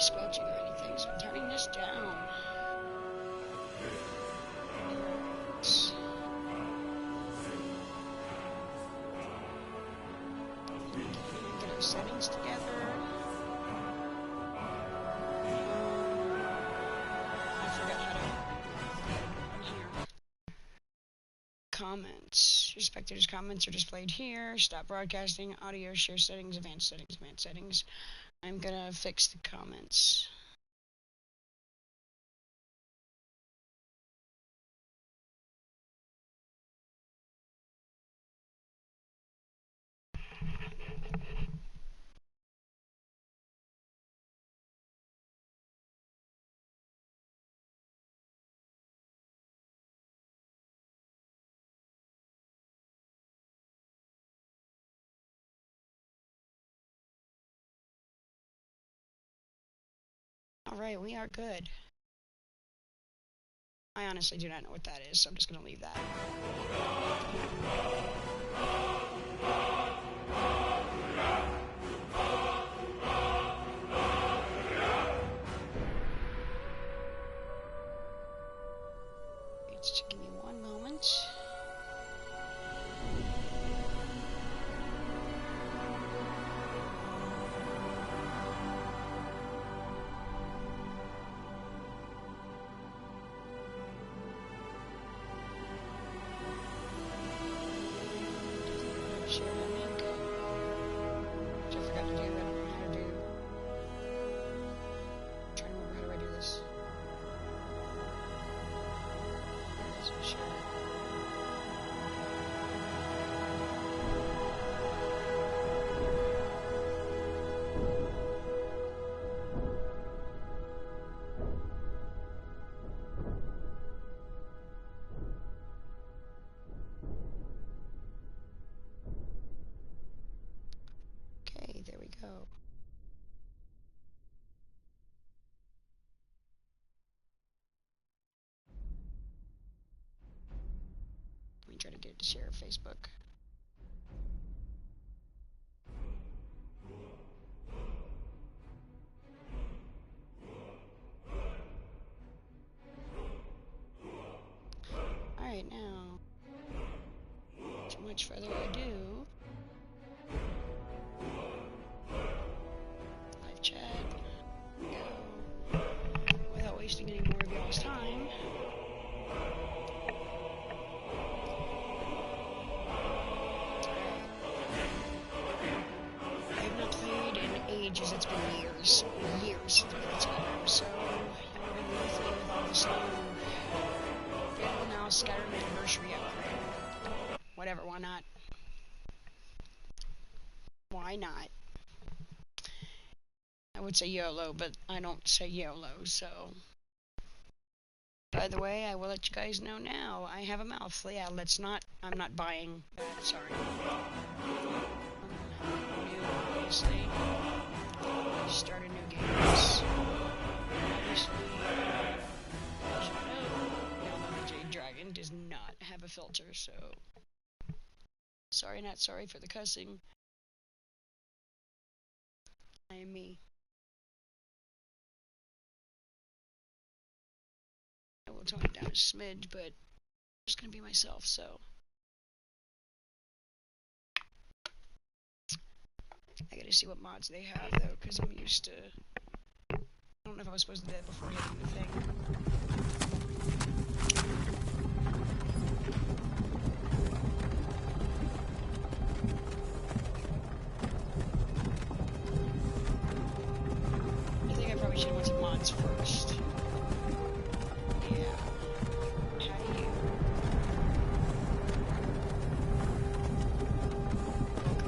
squelching or anything, so I'm turning this down. Get our settings together. I forgot how to here. Comments. Your spectators' comments are displayed here. Stop broadcasting. Audio share settings. Advanced settings. Advanced settings. I'm gonna fix the comments. Alright, we are good. I honestly do not know what that is, so I'm just gonna leave that. Just give me one moment. Share the link. Which I forgot to do. I don't know how to do. I'm trying to remember how do I do this. Share. Okay, there we go. Let me try to get it to share Facebook. Alright, now, too much further ado. Live chat. Go. Without wasting any more of y'all's time. I have not played in ages. It's been years. Years since I played Skyrim, so you're gonna be with me with all this new available now Skyrim anniversary upgrade. Whatever, why not? Why not? I would say YOLO, but I don't say YOLO, so. By the way, I will let you guys know now. I have a mouth. Yeah, I'm not buying that, sorry. New, obviously. Start a new game. Obviously, as you know, the Jade Dragon does not have a filter, so. Sorry, not sorry for the cussing. I am me. I will tone it down a smidge, but I'm just gonna be myself, so. I gotta see what mods they have, though, because I'm used to. I don't know if I was supposed to do that before hitting the thing. I think I probably should have went to mods first. Yeah. How do you?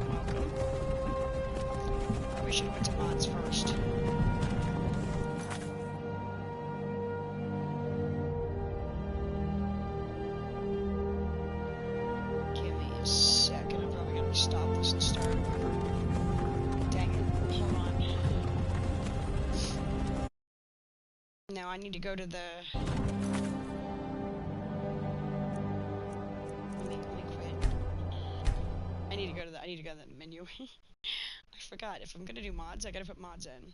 Welcome. Probably should have went to mods first. Give me a second. I'm probably gonna stop this and start over. Dang it. Hold on. Now I need to go to the. Let me quit. I need to go to the menu. I forgot. If I'm gonna do mods, I gotta put mods in.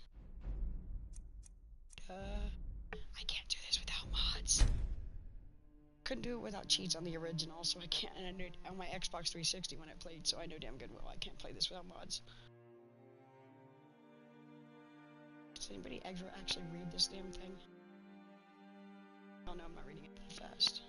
I can't do this without mods. Couldn't do it without cheats on the original, so I can't. And I knew on my Xbox 360 when I played, so I know damn good well I can't play this without mods. Does anybody actually read this damn thing? Oh no, I'm not reading it that fast.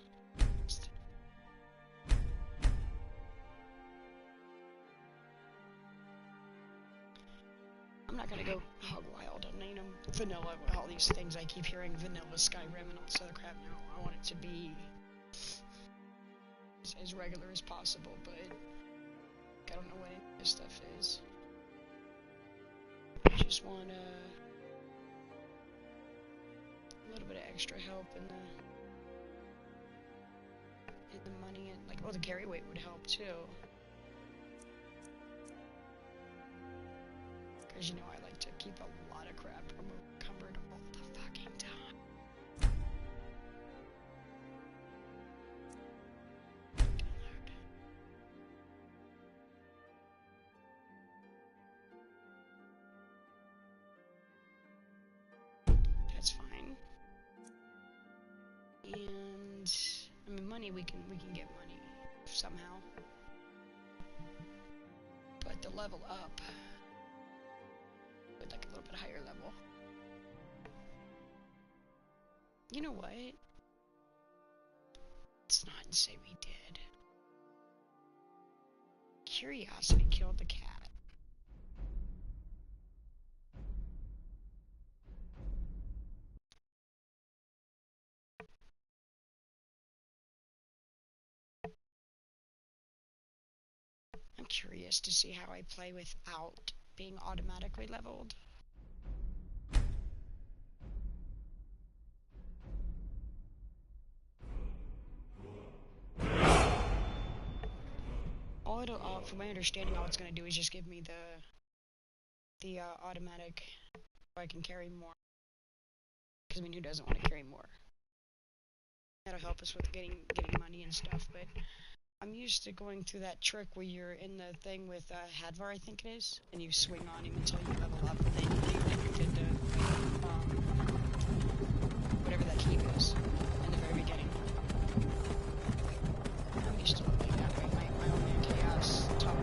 I'm not gonna go hog wild on vanilla with all these things I keep hearing, vanilla Skyrim and all this other crap. No, I want it to be as regular as possible, but I don't know what any of this stuff is. I just want a little bit of extra help in the money, and like, well, the carry weight would help too. Because you know I like to keep a lot of crap encumbered all the fucking time. That's fine. And I mean, money we can get money somehow. But the level up, with like a little bit higher level. You know what? Let's not say we did. Curiosity killed the cat. I'm curious to see how I play without being automatically leveled. From my understanding, all it's going to do is just give me the automatic, so I can carry more. Because I mean, who doesn't want to carry more? That'll help us with getting money and stuff. But I'm used to going through that trick where you're in the thing with Hadvar, I think it is, and you swing on him until you level up, and then you get the whatever that key is in the very beginning. I'm used to doing that way, my own chaos top,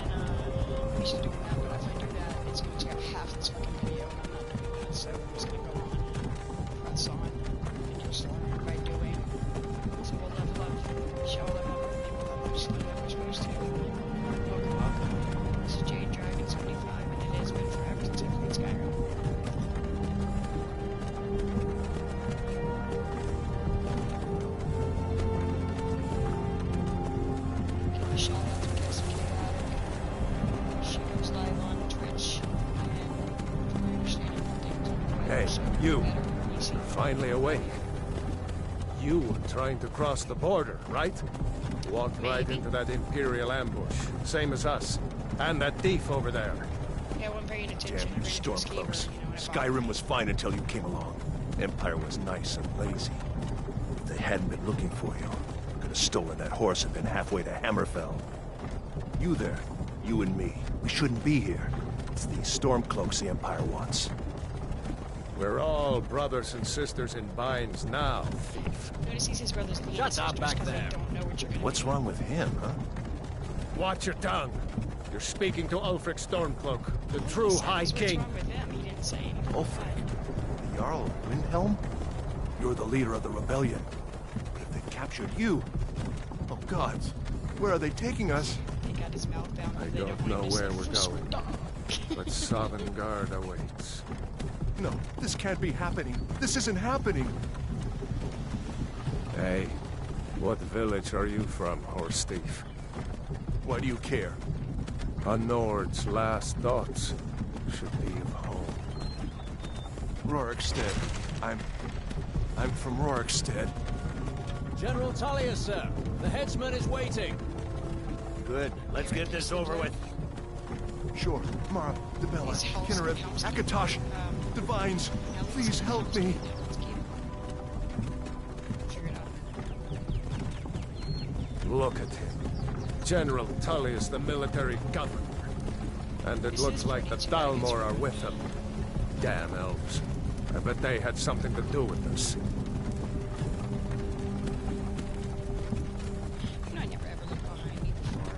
and I'm used to doing that. But if I do that, it's going to take up half this fucking video, and I'm not doing that. So I'm just going to go on, press on, and just learn by doing. So we'll level up, show level up. Just like we're supposed to. Welcome, welcome. This is Jade Dragon 75, and it has been forever since I played Skyrim. Give a shout out to Cassie Chaotic. She goes live on Twitch, and from my understanding, things are Hey, so you. better. You're finally awake. You were trying to cross the border, right? Walked right into that Imperial ambush, same as us. And that thief over there. Yeah, I wasn't paying attention. Damn you, Stormcloaks. Skyrim was fine until you came along. Empire was nice and lazy. If they hadn't been looking for you, could have stolen that horse and been halfway to Hammerfell. You there, you and me, we shouldn't be here. It's these Stormcloaks the Empire wants. We're all brothers and sisters in binds now, thief. Notice he says brothers and Shut up back there. Don't know what you're gonna What's do. wrong with him, huh? Watch your tongue. You're speaking to Ulfric Stormcloak, the true He said High what's King. wrong with him. He didn't say anything. Ulfric, the Jarl of Windhelm? You're the leader of the rebellion. But if they captured you... Oh gods, where are they taking us? He got his mouth bound. I They don't know want him to where say we're full going. stop. But Sovngarde awaits. No, this can't be happening. This isn't happening. Hey, what village are you from, horse thief? Why do you care? A Nord's last thoughts should be of home. Rorikstead. I'm from Rorikstead. General Tullius, sir. The headsman is waiting. Good. Let's get this over with. Sure. Mara, Debella, These hells Kinneret, and hells- Akatosh, Divines, please help me. Let's keep figure it out. Look at him. General Tullius, the military governor. And it This looks is like the pretty dragons Dalmor are from with him. Damn elves. I bet they had something to do with this. You know, I never ever looked behind me before.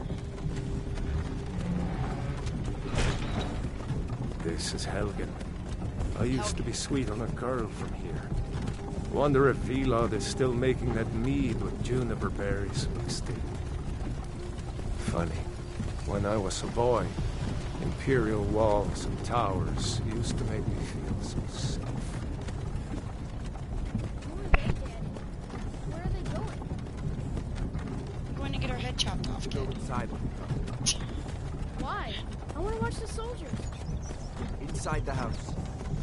This is Helgen. I used to be sweet on a girl from here. Wonder if Vilod is still making that mead with juniper berries mixed in. Funny. When I was a boy, imperial walls and towers used to make me feel so safe. Who are they, Daddy? Where are they going? I'm going to get our head chopped off, kid. Inside. Why? I want to watch the soldiers. Inside the house.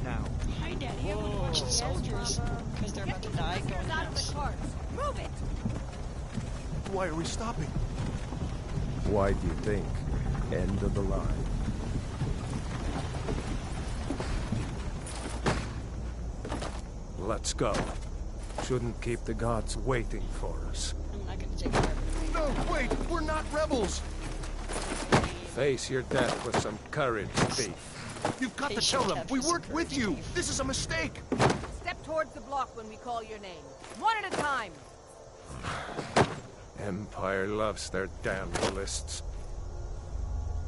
Now. Hi, Daddy. I want to watch the soldiers. Because they're about to die. Going out of nuts. the cars. Move it! Why are we stopping? Why do you think? End of the line. Let's go. Shouldn't keep the gods waiting for us. I'm not going to take forever to make. No, wait! We're not rebels! Face your death with some courage, thief. You've got to Face tell your them! death We with some weren't with courage, you! thief. This is a mistake! Step towards the block when we call your name. One at a time. Empire loves their damn lists.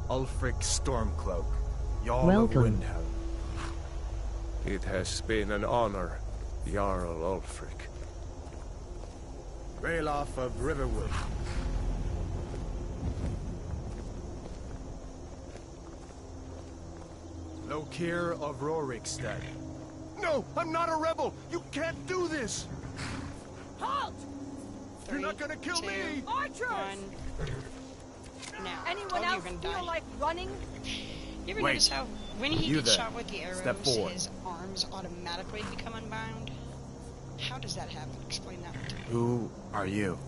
Ulfric Stormcloak. Jarl Welcome. of Windhelm. It has been an honor, Jarl Ulfric. Ralof of Riverwood. Lokir of Rorikstead. No! I'm not a rebel! You can't do this! Halt! You're not gonna kill 2, me! Archers! 1. Now. Anyone Told you else you're gonna feel die. like running? You ever Wait. notice how when he You gets there. shot with the arrows, Step forward. his arms automatically become unbound? How does that happen? Explain that to me. Who are you?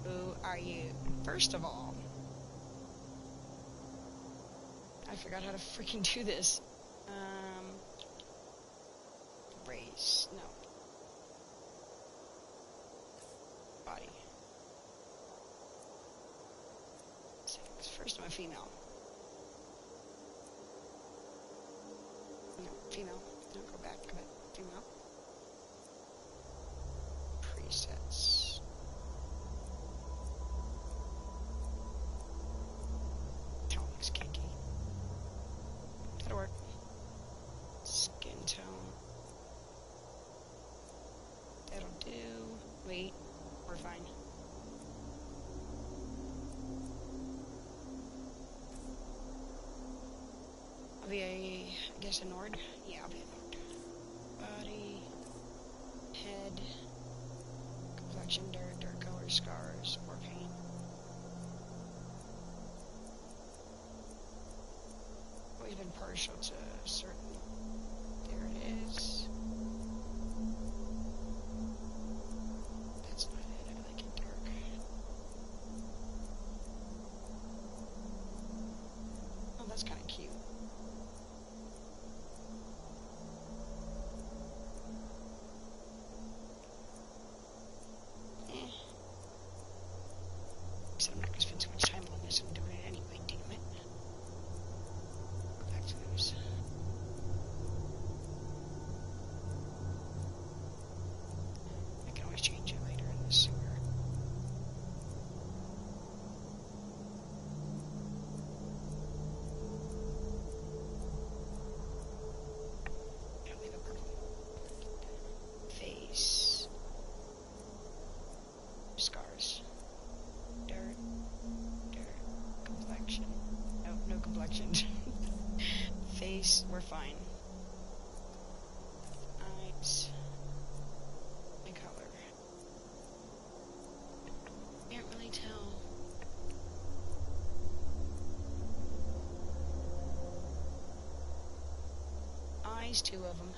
Who are you? First of all, I forgot how to freaking do this. Race. No. Body. First, I'm a female. No, female. No, go back. Go back. Female. Presets. Tone looks kinky. That'll work. Skin tone. That'll do. Wait. We're fine. I'll be I guess a Nord? Yeah, I'll be a Nord. Body, head, complexion, dark color, scars, or paint. Always been partial to certain. There it is. That's not it. I like it dark. Oh, that's kind of cute. I'm not going to spend too much time on this. I'm doing it anyway, damn it. Back to those. I can always change it later in the sewer. I'll leave it purple. Face. Scars. Dirt. Complexion. No complexion. Face, we're fine. Eyes. And color. Can't really tell. Eyes, 2 of them.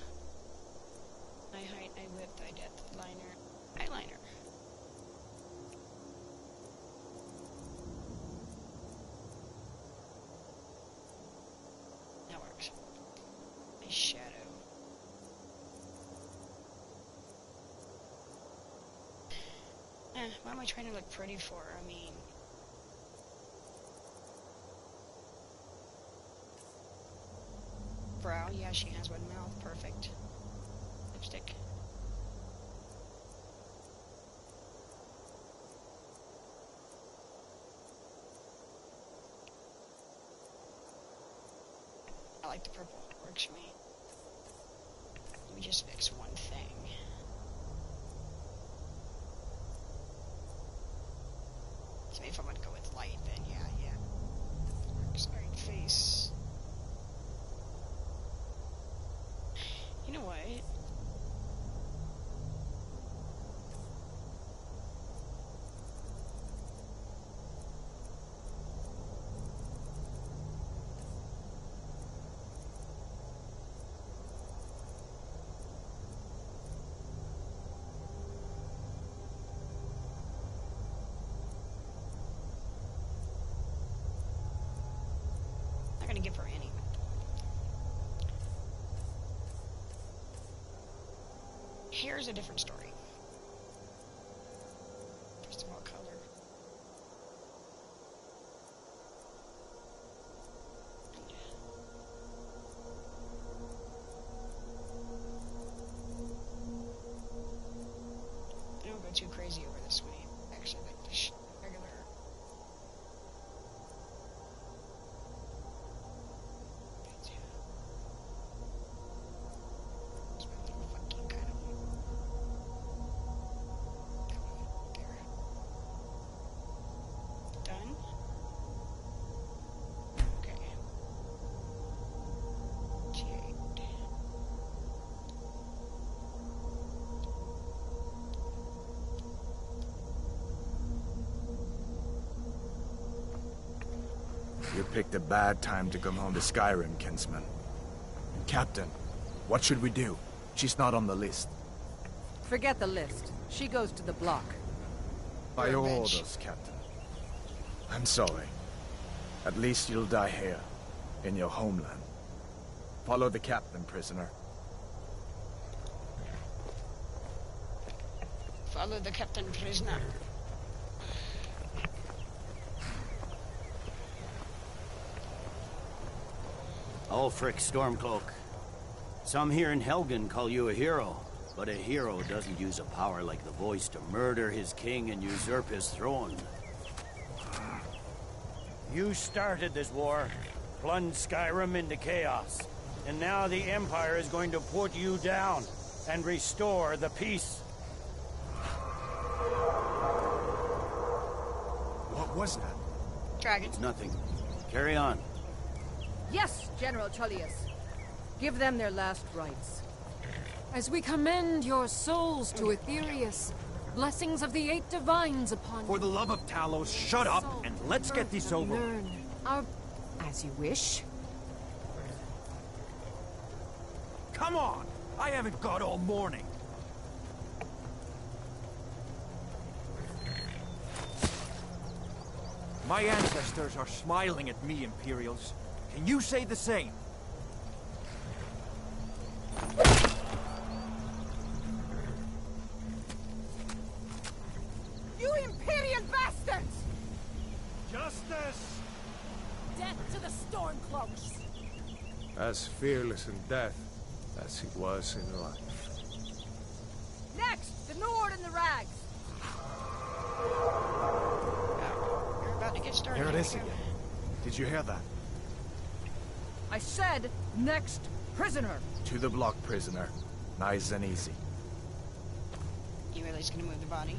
Eye height, eye width, eye depth, liner, eyeliner. That works. A shadow. What am I trying to look pretty for? I mean... brow. Yeah, she has one mouth. Perfect. Lipstick. I like the purple. It works for me. Let me just fix one thing. So if I'm gonna go with light, then yeah. Works. Alright, face. You know what? I'm gonna give her any. Hair's a different story. First of all, color. I don't go too crazy over this way. Actually, like the regular. It's my little funky kind of one. That one there. Done. Okay. Jade. You picked a bad time to come home to Skyrim, kinsman. Captain, what should we do? She's not on the list. Forget the list. She goes to the block. By your Revenge. orders, Captain. I'm sorry. At least you'll die here, in your homeland. Follow the captain, prisoner. Follow the captain prisoner. Ulfric Stormcloak. Some here in Helgen call you a hero, but a hero doesn't use a power like the voice to murder his king and usurp his throne. You started this war, plunged Skyrim into chaos, and now the Empire is going to put you down and restore the peace. What was that? Dragon. It's nothing. Carry on. Yes, General Tullius. Give them their last rites. As we commend your souls to Aetherius, blessings of the eight divines upon you. For the love of Talos, shut up and let's get this over. Learn our... As you wish. Come on! I haven't got all morning. My ancestors are smiling at me, Imperials. Can you say the same? You Imperial bastards! Justice! Death to the Stormcloaks! As fearless in death as he was in life. Next, the Nord and the Rags. You're about to get started. Here it Here is we go. again. Did you hear that? I said, next prisoner. To the block, prisoner. Nice and easy. You really just gonna move the body?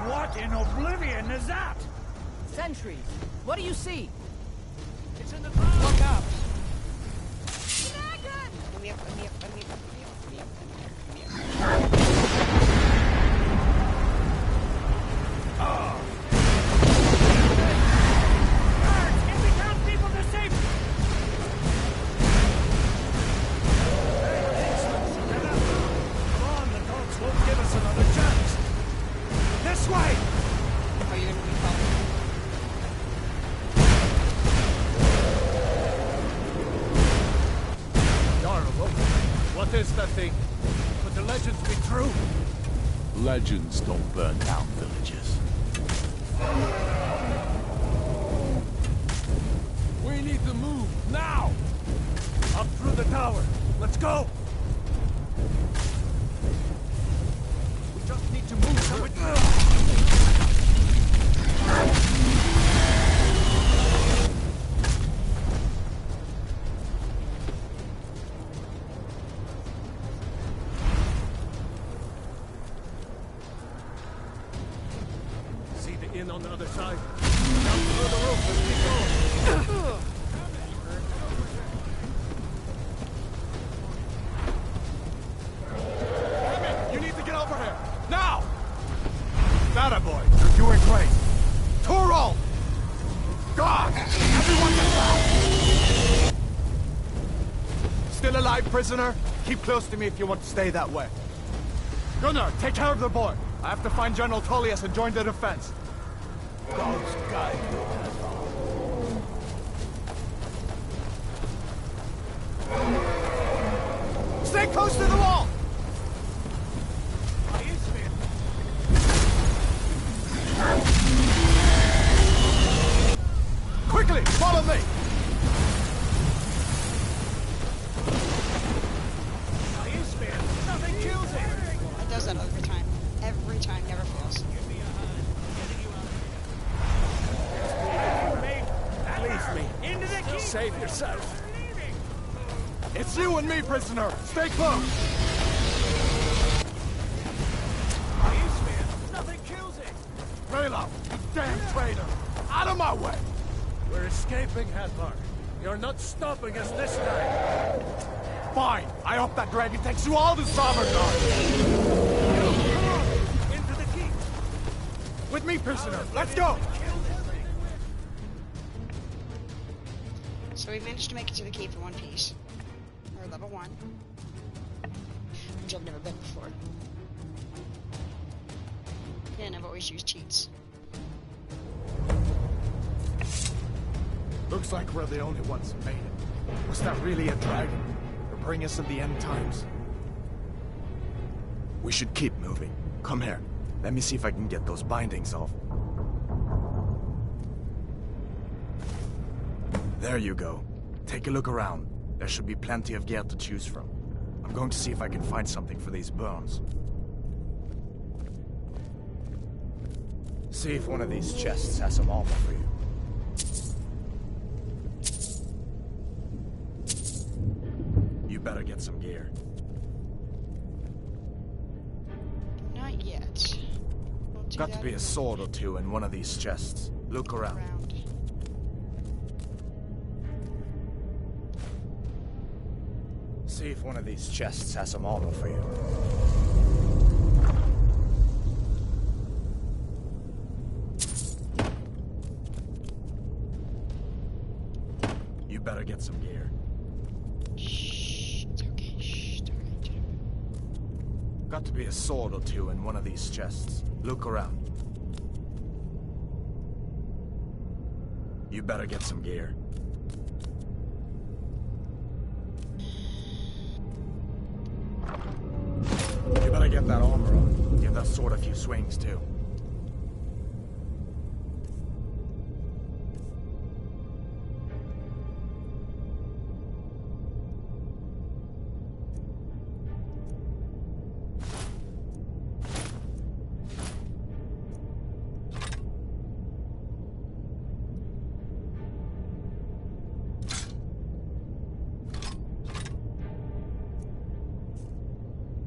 What in oblivion is that? Sentries. What do you see? It's in the clouds! Look out! Dragon! Let me up, let me up, let me up, let me up, let me up, let me up, let me up. Guards, get me down people to safety! Come on, the dogs won't give us another chance! This way! Oh, you're gonna be following. Jarl, What is that thing? Could the legends be true? Legends don't burn down villages. We need to move, now! Up through the tower. Let's go! We just need to move so it... See the inn on the other side? Down below the roof, let's keep going. You need to get over here! Now! That boy, you're doing great. Toro! God! Everyone get back! Still alive, prisoner? Keep close to me if you want to stay that way. Gunnar, take care of the boy. I have to find General Tullius and join the defense. God's guide you. Stay close to the wall! Quickly, follow me! Nothing kills it! It does that every time. Every time, never fails. Leave me. Into the keep. Save yourself. It's you and me, prisoner! Stay close! Nothing kills it! Raylo, you damn traitor! Out of my way! We're escaping, Hadvar. You're not stopping us this time. Fine! I hope that dragon takes you all to Sovngarde! Into the keep. With me, prisoner! Let's go! So we managed to make it to the keep in one piece. Or level 1. Which I've never been before. And I've always used cheats. Looks like we're the only ones who made it. Was that really a dragon? Or bring us in the end times? We should keep moving. Come here. Let me see if I can get those bindings off. There you go. Take a look around. There should be plenty of gear to choose from. I'm going to see if I can find something for these burns. See if one of these chests has some armor for you. You better get some gear. Not yet. We'll do Got to that be a in sword or two in one of these chests. Look around. See if one of these chests has some armor for you. You better get some gear. Shh, it's okay. Shh, it's alright. Got to be a sword or two in one of these chests. Look around. You better get some gear. You better get that armor on. Give that sword a few swings, too.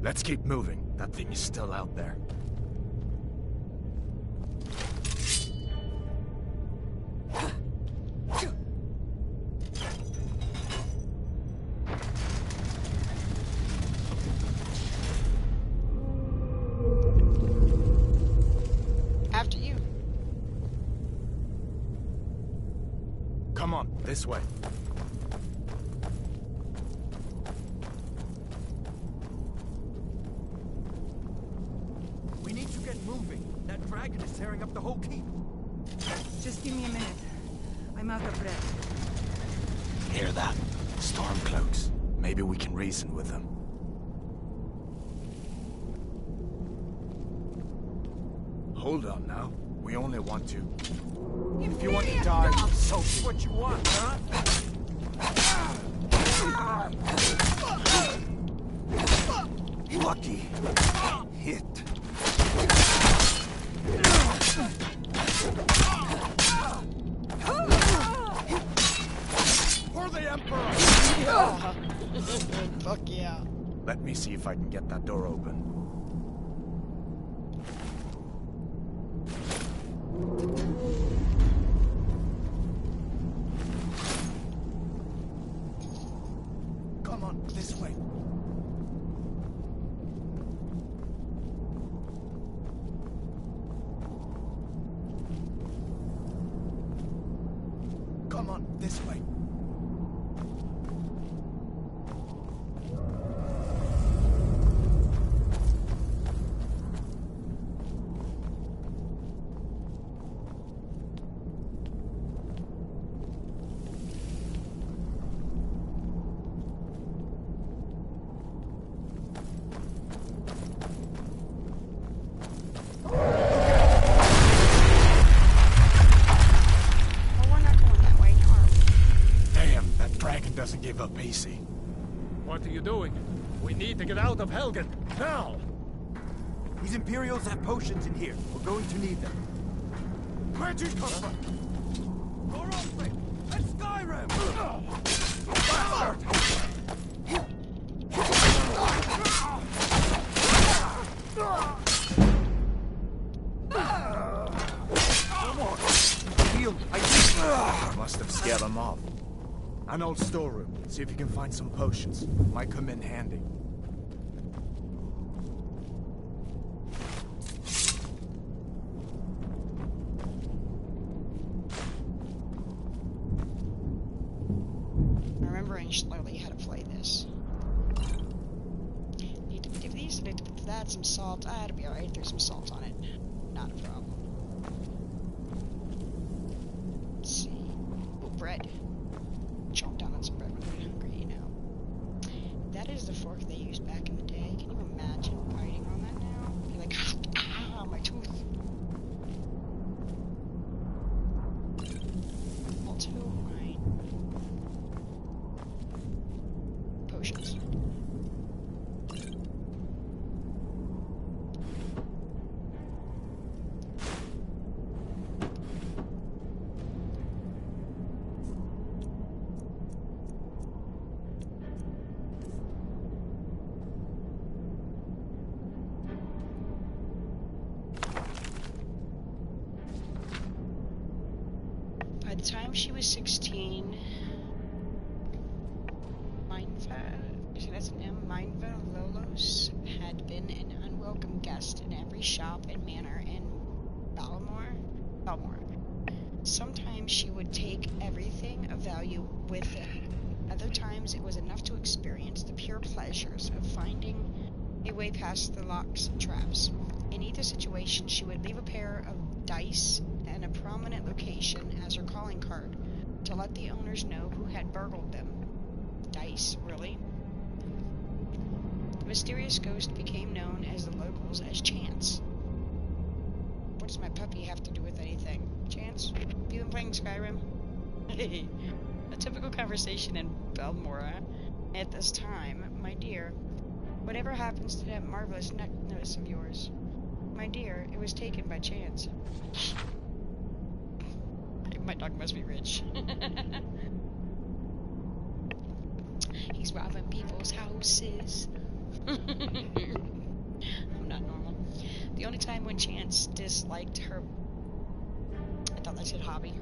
Let's keep moving. That thing is still out there. After you. Come on, this way. We need to get moving. That dragon is tearing up the whole keep. Just give me a minute. I'm out of breath. Hear that? Stormcloaks. Maybe we can reason with them. Hold on now. We only want to. If you want to die, so be what you want, huh? Lucky. Hit. For the Emperor! Yeah. Fuck yeah. Let me see if I can get that door open. Come on, this way. Come on, this way. Doesn't give up easy. What are you doing? We need to get out of Helgen, now! These Imperials have potions in here. We're going to need them. Where'd you come from? Door open! At Skyrim! Bastard! Come on! Heal! I must have scared them off. An old storeroom. See if you can find some potions. Might come in handy. Remembering slowly how to play this. Need to give these, need to put that, some salt. Ah, it'll be alright. There's some salt on it. Not a problem. Let's see. Oh, bread. Chomp down on some bread when I'm hungry, you know. That is the fork they used back in the day. Can you imagine biting on that now? You're like, ah, my tooth. Also, my potions. By the time she was 16, Mindva Lolos had been an unwelcome guest in every shop and manor in Balmore. Sometimes she would take everything of value with her. Other times it was enough to experience the pure pleasures of finding a way past the locks and traps. In either situation, she would leave a pair of dice and a prominent location as her calling card to let the owners know who had burgled them. Dice, really? The mysterious ghost became known as the locals as Chance. What does my puppy have to do with anything? Chance? Have you been playing Skyrim? A typical conversation in Balmora at this time. My dear, whatever happens to that marvelous necklace of yours? My dear, it was taken by Chance. My dog must be rich. He's robbing people's houses. I'm not normal. The only time when Chance disliked her... I thought that said hobby.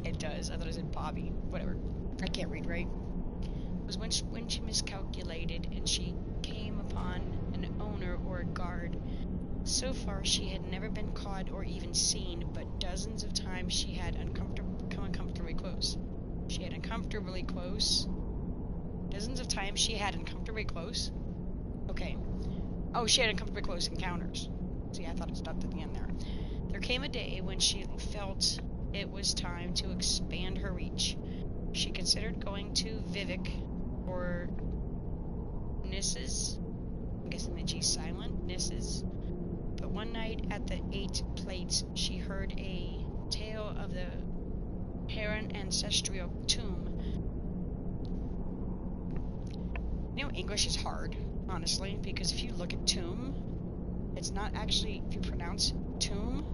It does. I thought it said Bobby. Whatever. I can't read right. Was when she miscalculated and she came upon an owner or a guard. So far, she had never been caught or even seen, but dozens of times she had come uncomfortably close. She had uncomfortably close. Dozens of times she had uncomfortably close. Okay. Oh, she had uncomfortably close encounters. See, I thought it stopped at the end there. There came a day when she felt it was time to expand her reach. She considered going to Vivek or Nisses. I'm guessing that she's silent. Nisses. But one night at the 8 Plates, she heard a tale of the Heron ancestral tomb. You know, English is hard, honestly, because if you look at tomb, it's not actually, if you pronounce tomb,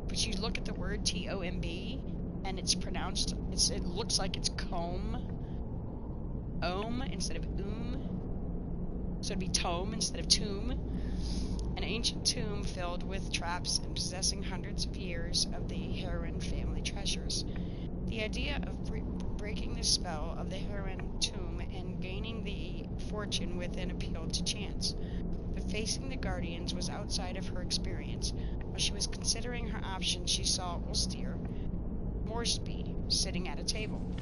but you look at the word T-O-M-B, and it's pronounced, it looks like it's comb, instead of so it'd be tome instead of tomb. An ancient tomb filled with traps and possessing hundreds of years of the Heron family treasures. The idea of breaking the spell of the Heron tomb and gaining the fortune within appealed to Chance. But facing the Guardians was outside of her experience. While she was considering her options, she saw Ulster Moresby sitting at a table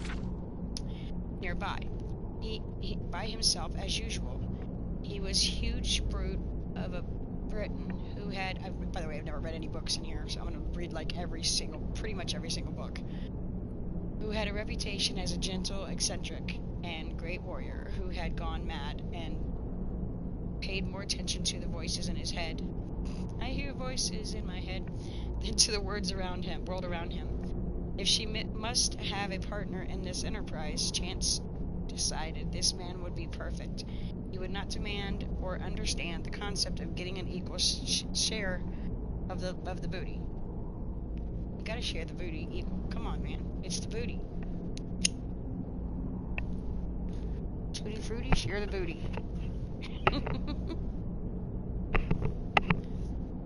nearby. He by himself as usual. He was huge brute of a Briton who had, by the way, I've never read any books in here, so I'm going to read like pretty much every single book, who had a reputation as a gentle, eccentric, and great warrior who had gone mad and paid more attention to the voices in his head. I hear voices in my head than to the world around him. If she must have a partner in this enterprise, Chance decided this man would be perfect. He would not demand or understand the concept of getting an equal share of the booty. You gotta share the booty equal. Come on, man. It's the booty. Tutti frutti, share the booty.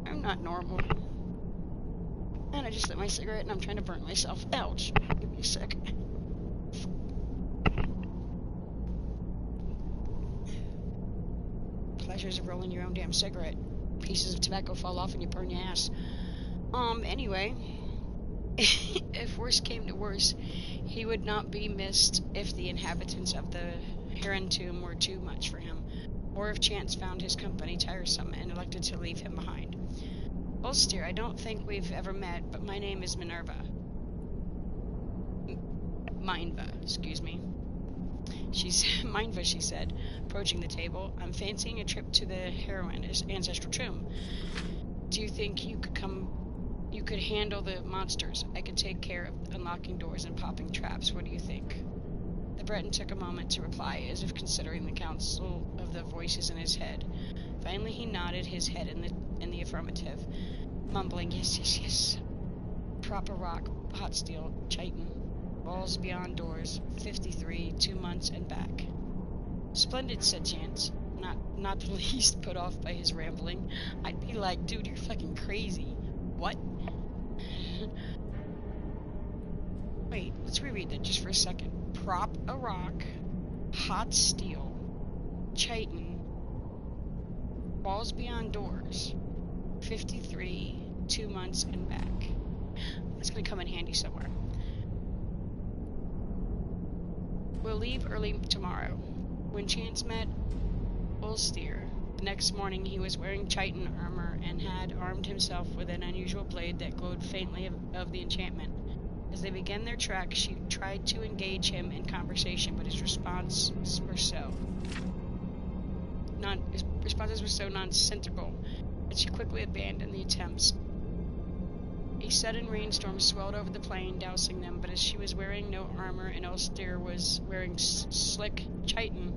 I'm not normal. And I just lit my cigarette and I'm trying to burn myself. Ouch. Give me a sec. Pleasures of rolling your own damn cigarette. Pieces of tobacco fall off and you burn your ass. Anyway, if worse came to worse, he would not be missed if the inhabitants of the Heron tomb were too much for him, or if Chance found his company tiresome and elected to leave him behind. Ulster, I don't think we've ever met, but my name is Minva, excuse me. Minva, she said, approaching the table. I'm fancying a trip to the Heron ancestral tomb. Do you think you could handle the monsters? I could take care of unlocking doors and popping traps. What do you think? The Breton took a moment to reply, as if considering the counsel of the voices in his head. Finally, he nodded his head in the affirmative, mumbling, yes. Proper rock, hot steel, chitin. Walls beyond doors, 53, 2 months and back. Splendid, said Chance, not the least put off by his rambling. I'd be like, dude, you're fucking crazy. What? Wait, let's reread that just for a second. Prop a rock, hot steel, chitin, walls beyond doors, 53, 2 months and back. It's gonna come in handy somewhere. We'll leave early tomorrow. When Chance met Ulster, the next morning he was wearing chitin armor and had armed himself with an unusual blade that glowed faintly of the enchantment. As they began their trek, she tried to engage him in conversation, but his responses were so nonsensical that she quickly abandoned the attempts. A sudden rainstorm swelled over the plain, dousing them, but as she was wearing no armor and Ulster was wearing slick chitin,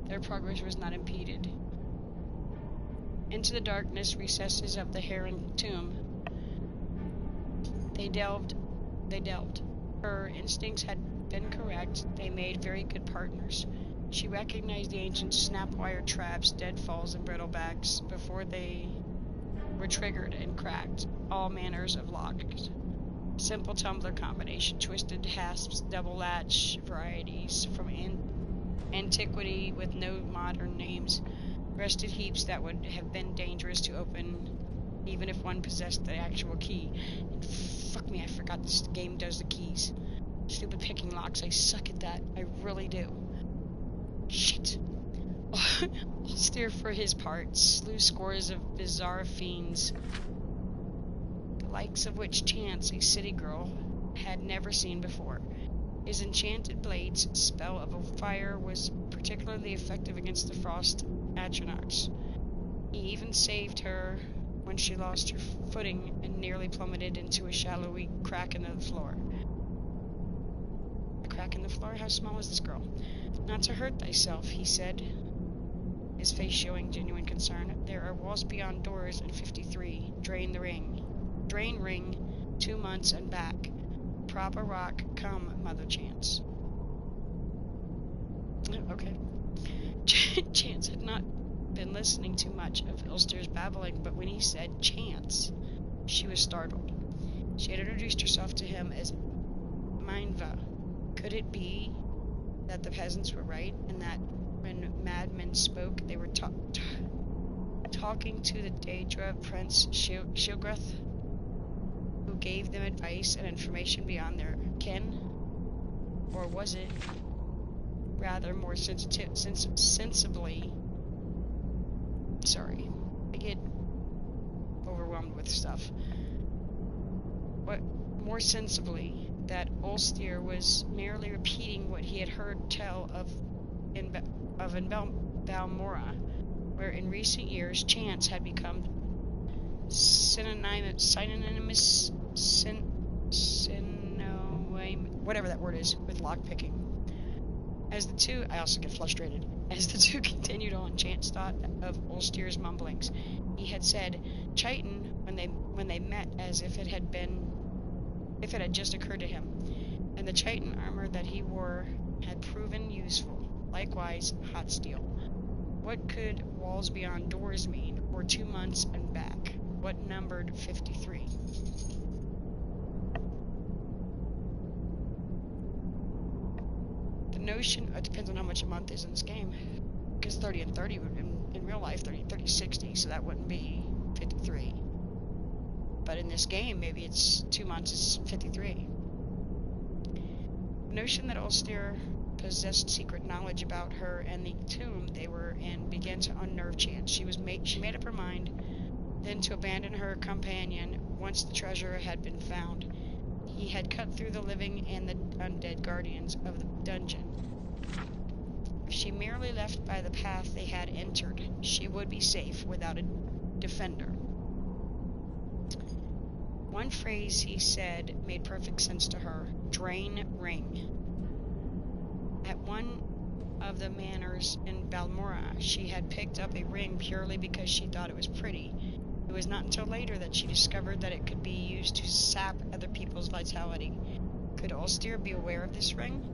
their progress was not impeded. Into the darkness recesses of the Heron tomb, they delved. Her instincts had been correct. They made very good partners. She recognized the ancient snap-wire traps, deadfalls, and brittlebacks before they were triggered and cracked. All manners of locks. Simple tumbler combination, twisted hasps, double latch varieties from antiquity with no modern names. Rusted heaps that would have been dangerous to open even if one possessed the actual key. And fuck me, I forgot this game does the keys. Stupid picking locks, I suck at that. I really do. Shit. Ulster, for his part, slew scores of bizarre fiends, the likes of which Chance, a city girl, had never seen before. His enchanted blade's spell of fire was particularly effective against the frost astronauts. He even saved her when she lost her footing and nearly plummeted into a shallowy crack in the floor. A crack in the floor? How small is this girl? Not to hurt thyself, he said, his face showing genuine concern. There are walls beyond doors in 53. Drain the ring. Drain ring, 2 months and back. Prop a rock, come, Mother Chance. Okay. Chance had not been listening too much of Ulster's babbling, but when he said Chance, she was startled. She had introduced herself to him as Mainva. Could it be that the peasants were right, and that when madmen spoke, they were talking to the Daedra Prince Shilgreth, who gave them advice and information beyond their ken? Or was it rather more sensibly... Sorry, I get overwhelmed with stuff. But more sensibly, that Ulster was merely repeating what he had heard tell of in Balmora, where in recent years Chance had become synonymous, whatever that word is, with lockpicking. As the two, I also get frustrated. As the two continued on, Chance thought of Ulster's mumblings. He had said Chiton when they met, as if it had just occurred to him, and the Chiton armor that he wore had proven useful. Likewise, hot steel. What could walls beyond doors mean, or 2 months and back? What numbered 53? The notion, it depends on how much a month is in this game, because 30 and 30 would, in real life, 30 is 60, so that wouldn't be 53. But in this game, maybe it's 2 months is 53. The notion that Ulster possessed secret knowledge about her and the tomb they were in began to unnerve Chance. She made up her mind then to abandon her companion once the treasure had been found. He had cut through the living and the undead guardians of the dungeon. If she merely left by the path they had entered, she would be safe without a defender. One phrase he said made perfect sense to her. Drain ring. At one of the manors in Balmora, she had picked up a ring purely because she thought it was pretty. It was not until later that she discovered that it could be used to sap other people's vitality. Could Ulster be aware of this ring?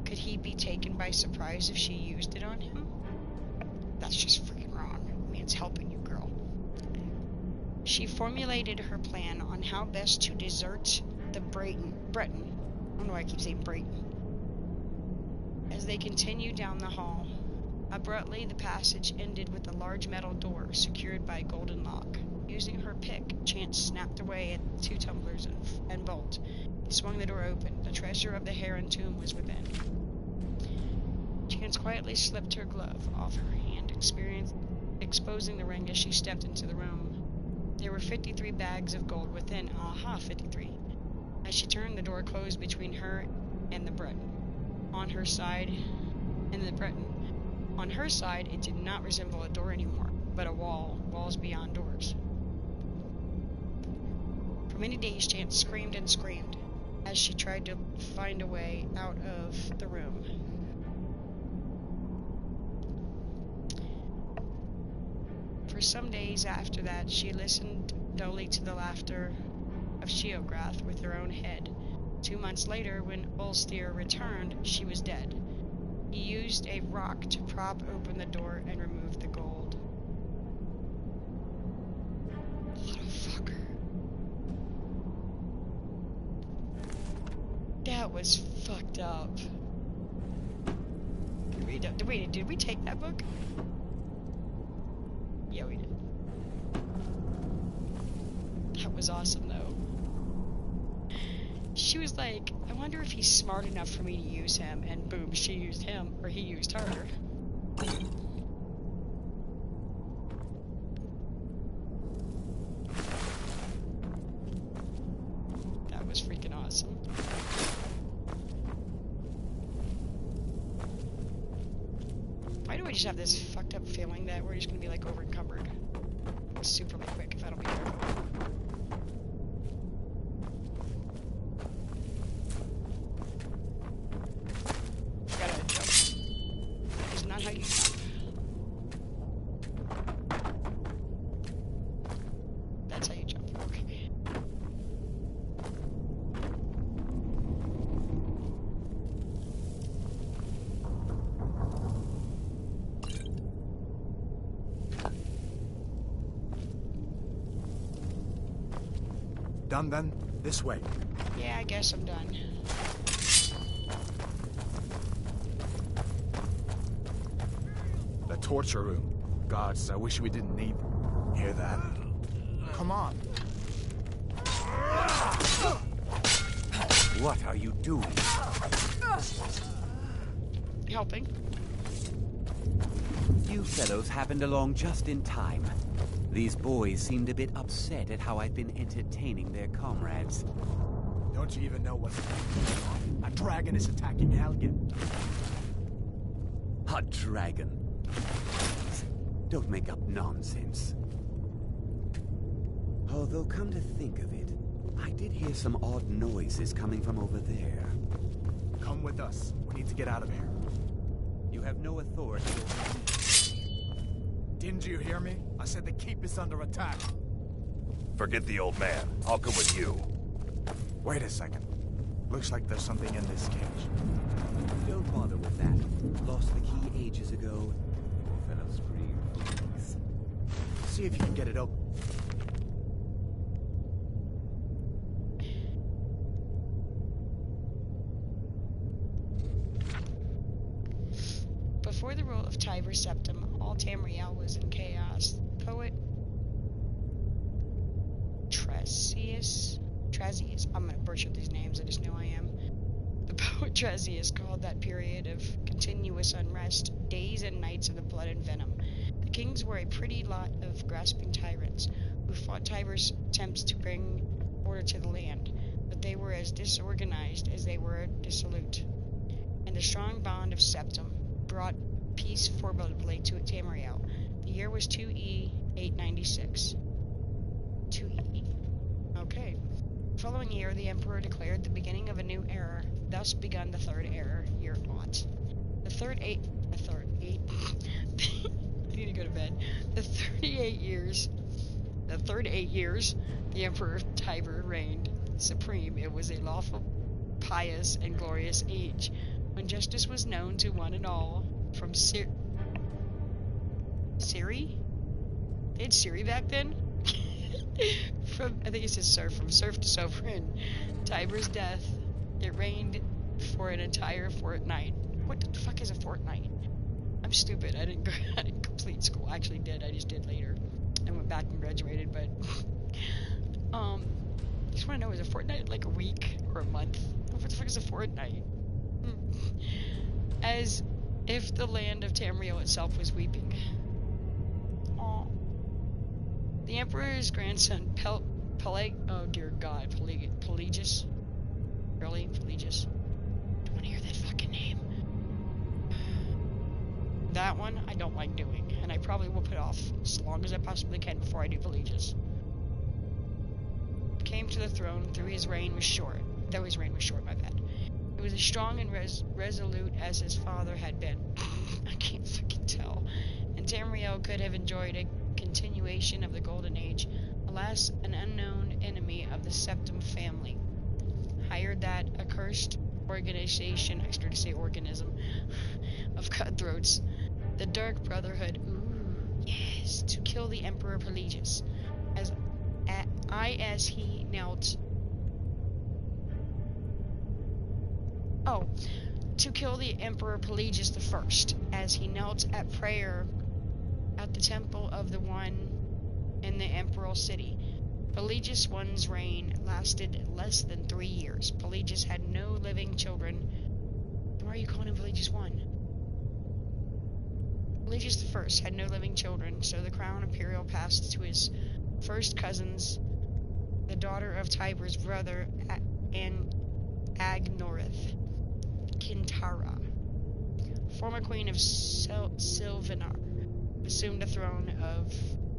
Could he be taken by surprise if she used it on him? That's just freaking wrong. I mean, it's helping you, girl. She formulated her plan on how best to desert the Breton. I don't know why I keep saying Breton. As they continued down the hall, abruptly the passage ended with a large metal door secured by a golden lock. Using her pick, Chance snapped away at 2 tumblers and bolt, and swung the door open. The treasure of the Heron tomb was within. Chance quietly slipped her glove off her hand, exposing the ring as she stepped into the room. There were 53 bags of gold within. Aha, 53. As she turned, the door closed between her and the Breton. On her side, it did not resemble a door anymore, but a wall, walls beyond doors. For many days, Chance screamed and screamed as she tried to find a way out of the room. For some days after that, she listened dully to the laughter of Sheograth with her own head. 2 months later, when Ulster returned, she was dead. He used a rock to prop open the door and remove the gold. Little fucker. That was fucked up. Did we take that book? Yeah, we did. That was awesome, though. She was like, I wonder if he's smart enough for me to use him, and boom, she used him, or he used her. That was freaking awesome. Why do I just have this fucked up feeling that we're just gonna be like over encumbered superly quick if I don't be careful? Gotta jump. It's not how you jump. That's how you jump. Okay. Done then? This way. Yeah, I guess I'm done. The torture room. Gods, I wish we didn't need... Hear that? Come on. What are you doing? Helping. You fellows happened along just in time. These boys seemed a bit upset at how I've been entertaining their comrades. Don't you even know what's happening? A dragon is attacking Helgen. A dragon? Don't make up nonsense. Although, come to think of it, I did hear some odd noises coming from over there. Come with us. We need to get out of here. You have no authority over me. Didn't you hear me? I said the keep is under attack. Forget the old man. I'll come with you. Wait a second. Looks like there's something in this cage. Don't bother with that. Lost the key ages ago. Poor fellow scream. Please. See if you can get it open. Before the rule of Tiber Septim, all Tamriel was in chaos. The poet Trazius, I'm gonna butcher these names, I just know I am. The poet Trazius called that period of continuous unrest days and nights of the blood and venom. The kings were a pretty lot of grasping tyrants who fought Tiber's attempts to bring order to the land, but they were as disorganized as they were dissolute. And the strong bond of Septim brought peace formidably to Tamriel. The year was 2E 896. 2E. Okay. The following year, the Emperor declared the beginning of a new era, thus begun the Third Era, year aught. The third eight... I need to go to bed. The 38 years, the Emperor Tiber reigned supreme. It was a lawful, pious, and glorious age, when justice was known to one and all, from Siri? They had Siri back then? I think it says serf, from serf to sovereign. Tiber's death, it reigned for an entire fortnight. What the fuck is a fortnight? I'm stupid, I didn't complete school. I actually did, I just did later. I went back and graduated, but... I just want to know, is a fortnight like a week or a month? What the fuck is a fortnight? As if the land of Tamriel itself was weeping. Aww. The Emperor's grandson, oh dear God, Pelagius? Really? Pelagius? I want to hear that fucking name. That one, I don't like doing, and I probably will put off as long as I possibly can before I do Pelagius. Came to the throne, though his reign was short, my bad. He was as strong and resolute as his father had been. I can't fucking tell. And Tamriel could have enjoyed a continuation of the Golden Age. Alas, an unknown enemy of the Septim family hired that accursed organization, I started to say organism, of cutthroats, the Dark Brotherhood, ooh, yes, to kill the Emperor Pelagius. As he knelt... Oh, to kill the Emperor Pelagius I, as he knelt at prayer at the temple of the One in the Imperial City. Pelagius I's reign lasted less than 3 years. Pelagius had no living children. Why are you calling him Pelagius I? Pelagius I had no living children, so the crown imperial passed to his first cousins, the daughter of Tiber's brother, Agnorith, Kintara. former queen of Silvanar, assumed the throne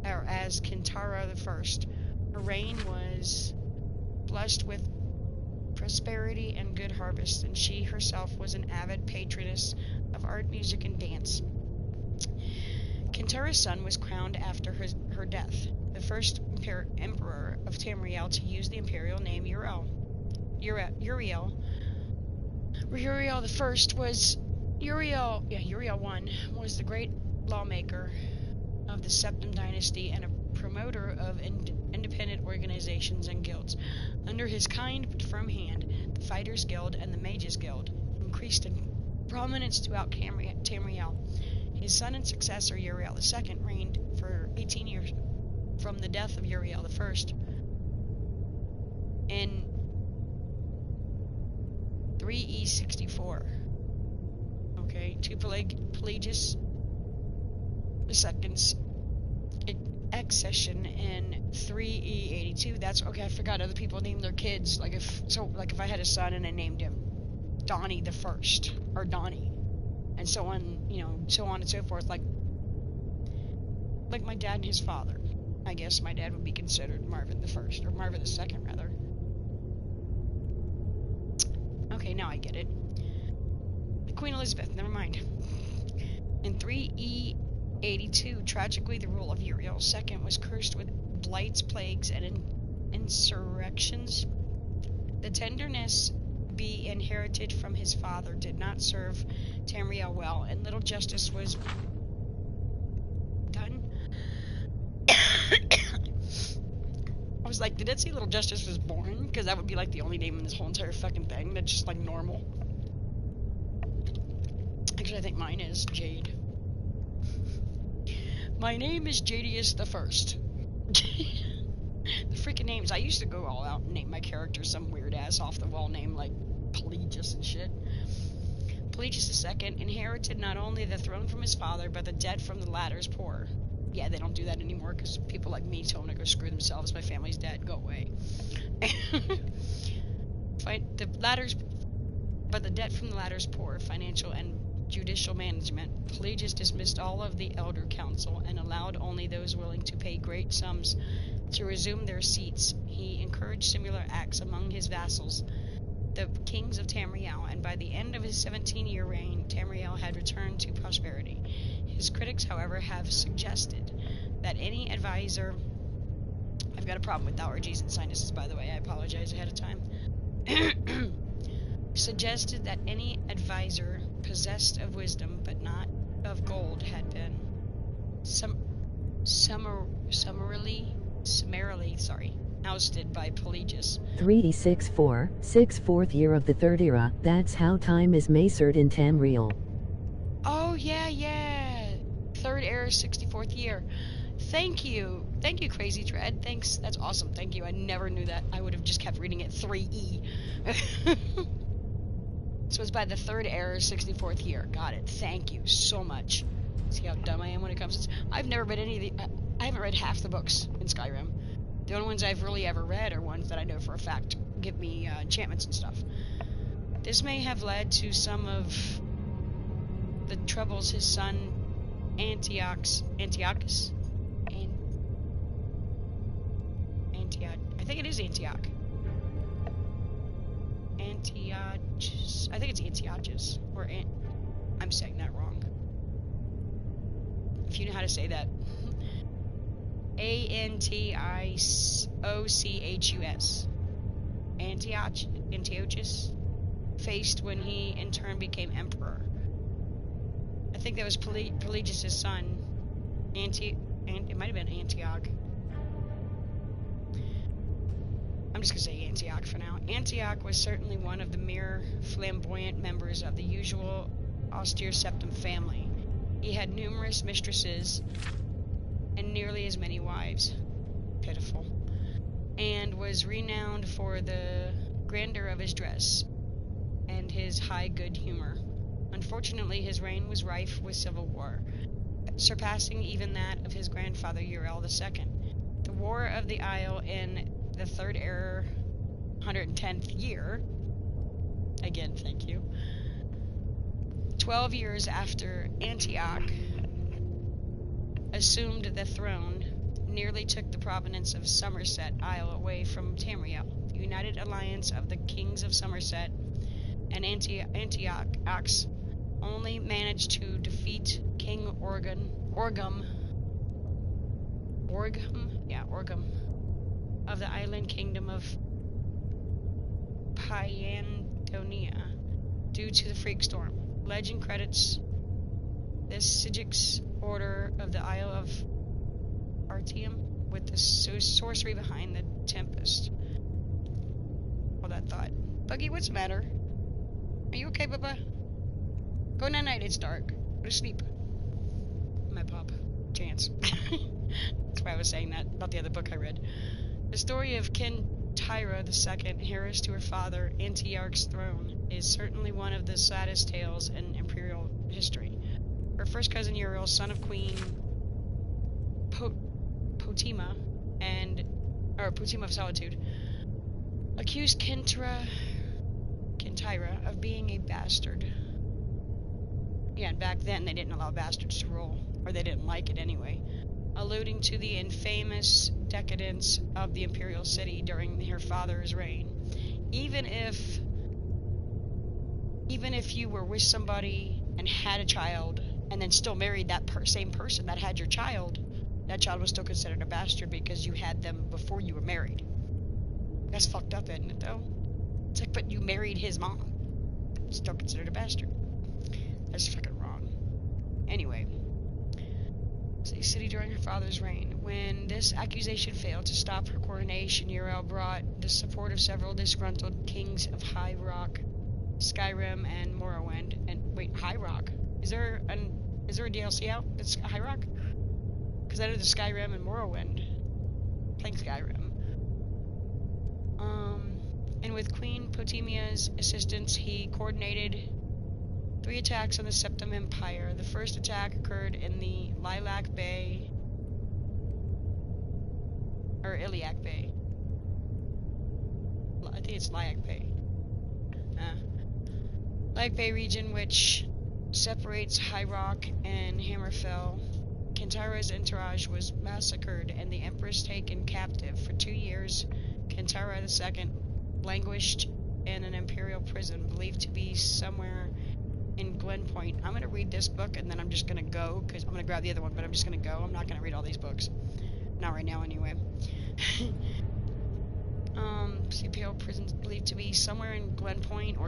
as Kintara I. Her reign was blessed with prosperity and good harvest, and she herself was an avid patroness of art, music, and dance. Kintara's son was crowned after her death, the first emperor of Tamriel to use the imperial name Uriel. Uriel I was the great lawmaker of the Septim dynasty and a promoter of independent organizations and guilds. Under his kind but firm hand, the Fighters Guild and the Mages Guild increased in prominence throughout Tamriel. His son and successor, Uriel II, reigned for 18 years from the death of Uriel I in 3E64. Okay, to Pelagius II's accession in 3E82. That's okay. I forgot other people named their kids. Like if I had a son and I named him Donnie the First or Donnie, and so on, so on and so forth. Like my dad and his father. I guess my dad would be considered Marvin the First, or Marvin the Second, rather. Okay, now I get it. Queen Elizabeth, never mind. In 3E82, tragically, the rule of Uriel II was cursed with blights, plagues, and insurrections. The tenderness be inherited from his father did not serve Tamriel well, and little justice was done. I was like, did it say Little Justice was born? Because that would be like the only name in this whole entire fucking thing that's just like normal. Actually, I think mine is Jade. My name is Jadius the First. The freaking names. I used to go all out and name my character some weird ass off the wall name like Pelagius and shit. Pelagius II inherited not only the throne from his father, but the debt from the latter's poor. Yeah, they don't do that anymore because people like me tell them to go screw themselves. My family's dead. Go away. But the debt from the latter's poor, financial and judicial management. Pelagius dismissed all of the elder council and allowed only those willing to pay great sums to resume their seats. He encouraged similar acts among his vassals, the kings of Tamriel, and by the end of his 17-year reign, Tamriel had returned to prosperity. His critics, however, have suggested that any advisor... I've got a problem with allergies and sinuses, by the way. I apologize ahead of time. Suggested that any advisor possessed of wisdom but not of gold had been summarily ousted by Pelagius. 3E64, 6th year of the Third Era. That's how time is measured in Tamriel. Oh yeah. Third Era, 64th year. Thank you, Crazy Dread. Thanks, that's awesome. Thank you. I never knew that. I would have just kept reading it 3E. So it's by the Third Era, 64th year. Got it. Thank you so much. See how dumb I am when it comes to... I've never read any of the... I haven't read half the books in Skyrim. The only ones I've really ever read are ones that I know for a fact give me enchantments and stuff. This may have led to some of the troubles his son Antiochus, I think it is Antioch. Antiochus. I think it's Antiochus. Or I'm saying that wrong. If you know how to say that. Antiochus. Antiochus. Faced when he in turn became emperor. I think that was Pelagius' son. It might have been Antioch. I'm just going to say Antioch for now. Antioch was certainly one of the mere flamboyant members of the usual austere Septim family. He had numerous mistresses and nearly as many wives. Pitiful. And was renowned for the grandeur of his dress and his high good humor. Unfortunately, his reign was rife with civil war, surpassing even that of his grandfather Uriel II. The War of the Isle in the Third Era, 110th year, again, thank you, 12 years after Antioch assumed the throne, nearly took the province of Somerset Isle away from Tamriel. The united alliance of the kings of Somerset and Antiochs only managed to defeat King Orgum of the island kingdom of Pyandonia due to the freak storm. Legend credits this Sigic's order of the Isle of Artium with the sorcery behind the Tempest. All that thought. Buggy, what's the matter? Are you okay, Bubba? Go night night, it's dark. Go to sleep. My pop. Chance. That's why I was saying that about the other book I read. The story of Kintyra II, heiress to her father, Antioch's throne, is certainly one of the saddest tales in imperial history. Her first cousin Uriel, son of Queen Potima of Solitude, accused Kintyra of being a bastard. Yeah, and back then they didn't allow bastards to rule, or they didn't like it anyway, alluding to the infamous decadence of the imperial city during her father's reign. Even if you were with somebody and had a child, and then still married that same person that had your child, that child was still considered a bastard because you had them before you were married. That's fucked up, isn't it, though? It's like, but you married his mom. Still considered a bastard. That's fucking wrong. Anyway. So the city during her father's reign. When this accusation failed to stop her coronation, Uriel brought the support of several disgruntled kings of High Rock, Skyrim, and Morrowind. And wait, High Rock? Is there a DLC out that's High Rock? Because I know the Skyrim and Morrowind. Playing Skyrim. And with Queen Potimia's assistance, he coordinated 3 attacks on the Septim Empire. The first attack occurred in the Iliac Bay. I think it's Lilac Bay. Lilac Bay region, which separates High Rock and Hammerfell. Kintyra's entourage was massacred and the Empress taken captive. For 2 years, Kintyra II languished in an imperial prison, believed to be somewhere in Glen Point. I'm going to read this book and then I'm just going to go, because I'm going to grab the other one, but I'm just going to go. I'm not going to read all these books. Not right now, anyway. The imperial prison believed to be somewhere in Glen Point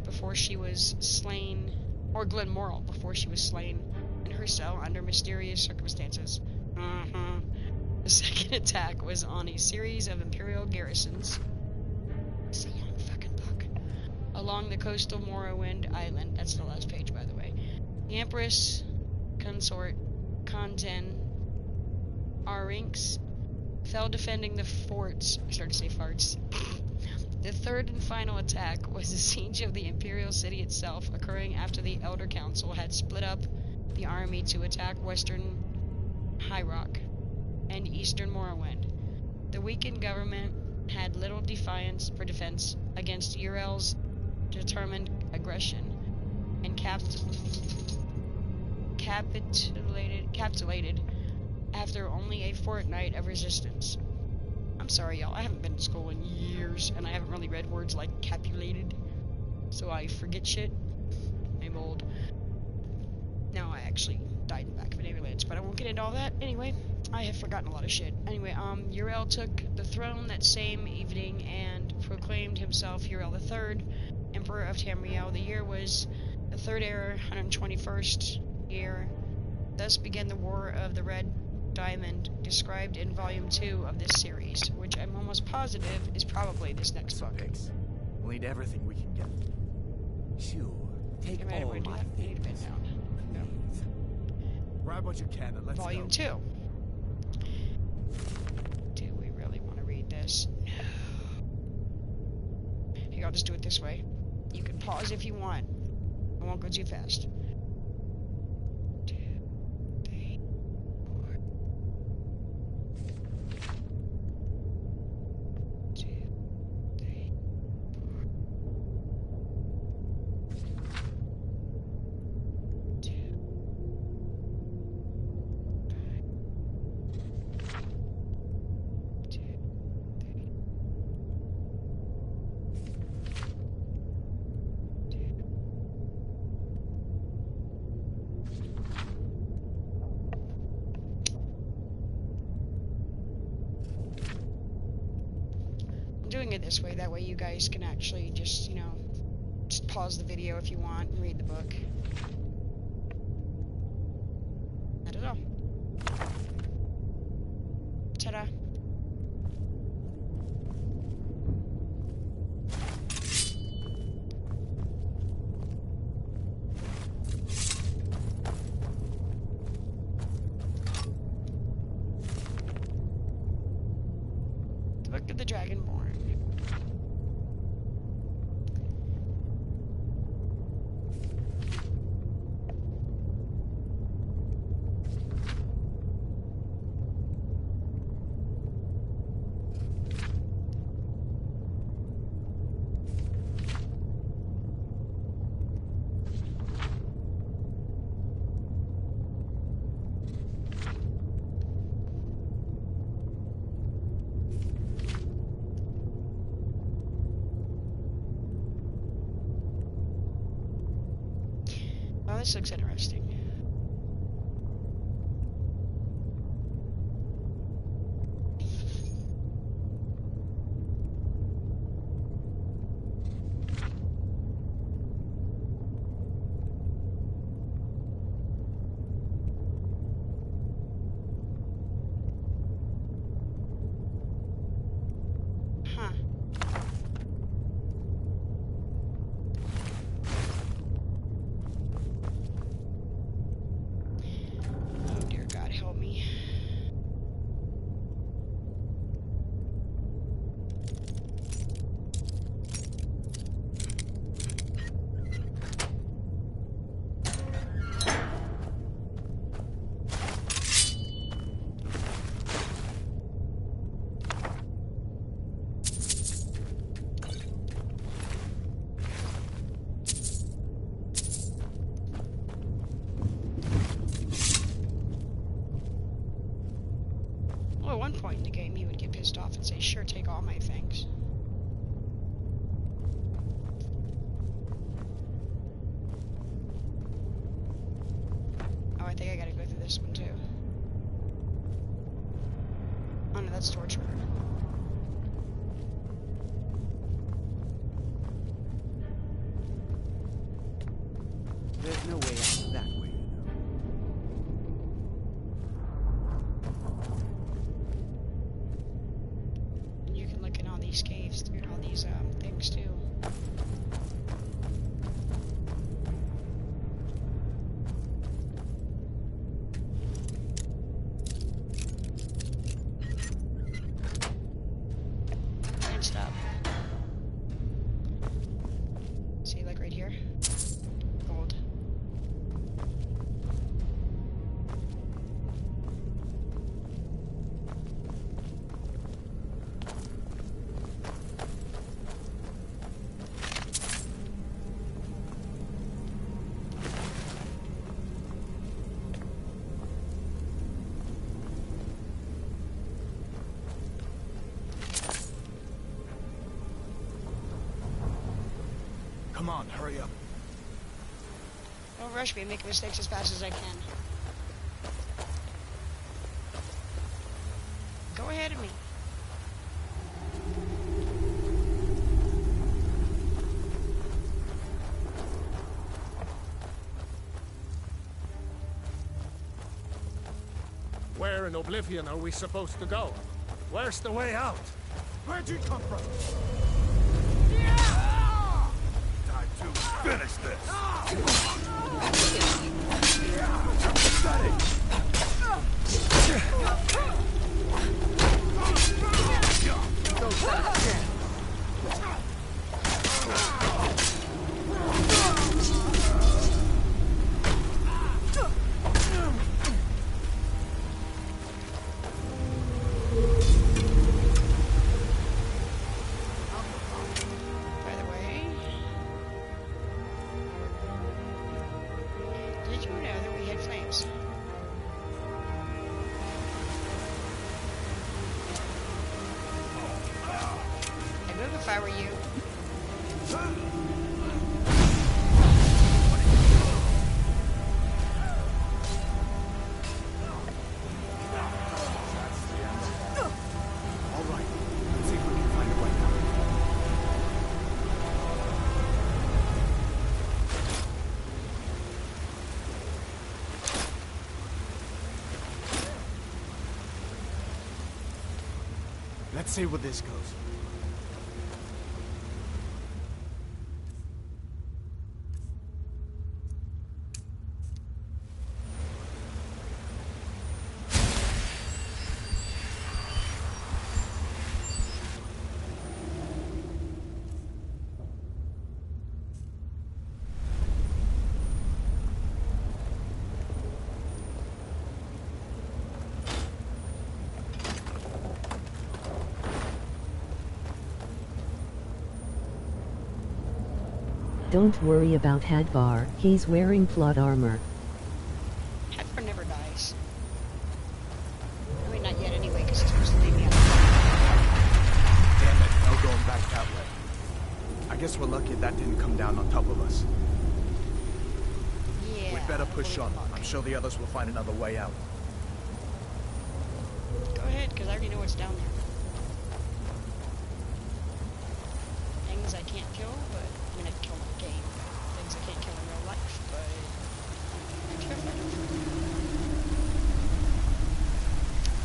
before she was slain, or Glenmoral before she was slain in her cell under mysterious circumstances. The second attack was on a series of imperial garrisons. It's a long fucking book. Along the coastal Morrowind Island. That's the last page, by the way. The Empress consort Conten Arinx fell defending the forts. I started to say farts. The third and final attack was the siege of the imperial city itself, occurring after the Elder Council had split up the army to attack western High Rock and eastern Morrowind. The weakened government had little defense against Uriel's determined aggression, and capitulated after only a fortnight of resistance. I'm sorry, y'all. I haven't been to school in years, and I haven't really read words like capulated, so I forget shit. I'm old. No, I actually died in the back of an ambulance, but I won't get into all that. Anyway, I have forgotten a lot of shit. Anyway, Uriel took the throne that same evening and proclaimed himself Uriel III, Emperor of Tamriel. The year was the Third Era, 121st year. Thus began the War of the Red Diamond, described in Volume 2 of this series, which I'm almost positive is probably this next book. We'll need everything we can get. Sure. Take all my things. Grab what you can and let's Volume go. 2. Do we really want to read this? No. Here, I'll just do it this way. You can pause if you want. I won't go too fast. 2, 3, 4. 2, 3, 4. doing it this way. That way you guys can actually just, you know, just pause the video if you want and read the book. That is all. Ta-da. The Book of the Dragonborn. Well, this looks interesting. Huh. Oh dear God, help me. Well, at one point in the game, he would get pissed off and say, "Sure, take all my things." Oh, I think I gotta go through this one too. Oh no, that's torture. There's no way out that way, you know. And you can look in all these caves through all these things too. Can't stop. See, like right here? Gold. Come on, hurry up. Don't rush me, make mistakes as fast as I can. Go ahead of me. Where in Oblivion are we supposed to go? Where's the way out? Where'd you come from? Time to finish this. By the way, did you know that we had flames? I'd move if I were you. All right, let's see if we can find a way out. Let's see where this goes. Don't worry about Hadvar, he's wearing plot armor. Hadvar never dies. I mean, not yet anyway, because he's supposed to leave me out. Damn it, no going back that way. I guess we're lucky that didn't come down on top of us. Yeah. We'd better push on. I'm sure the others will find another way out. Go ahead, because I already know what's down there. Things I can't kill, but I mean, I can kill in the game. Things I can't kill in real life, but I'm careful.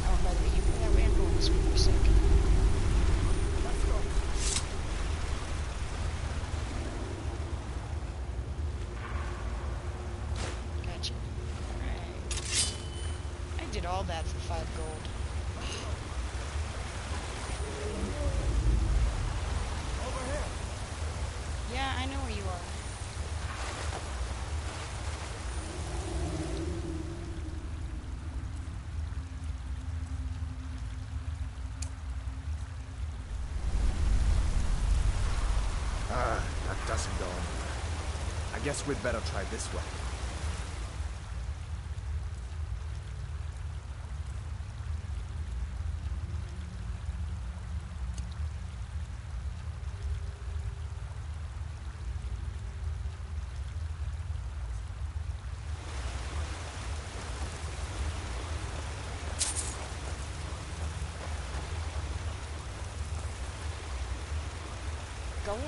Oh, by the way, you go that way, I'm going this way for a second. Let's go. Gotcha. Alright. I did all that for 5 gold. Yeah, I know where you are. That doesn't go anywhere. I guess we'd better try this way. Go on.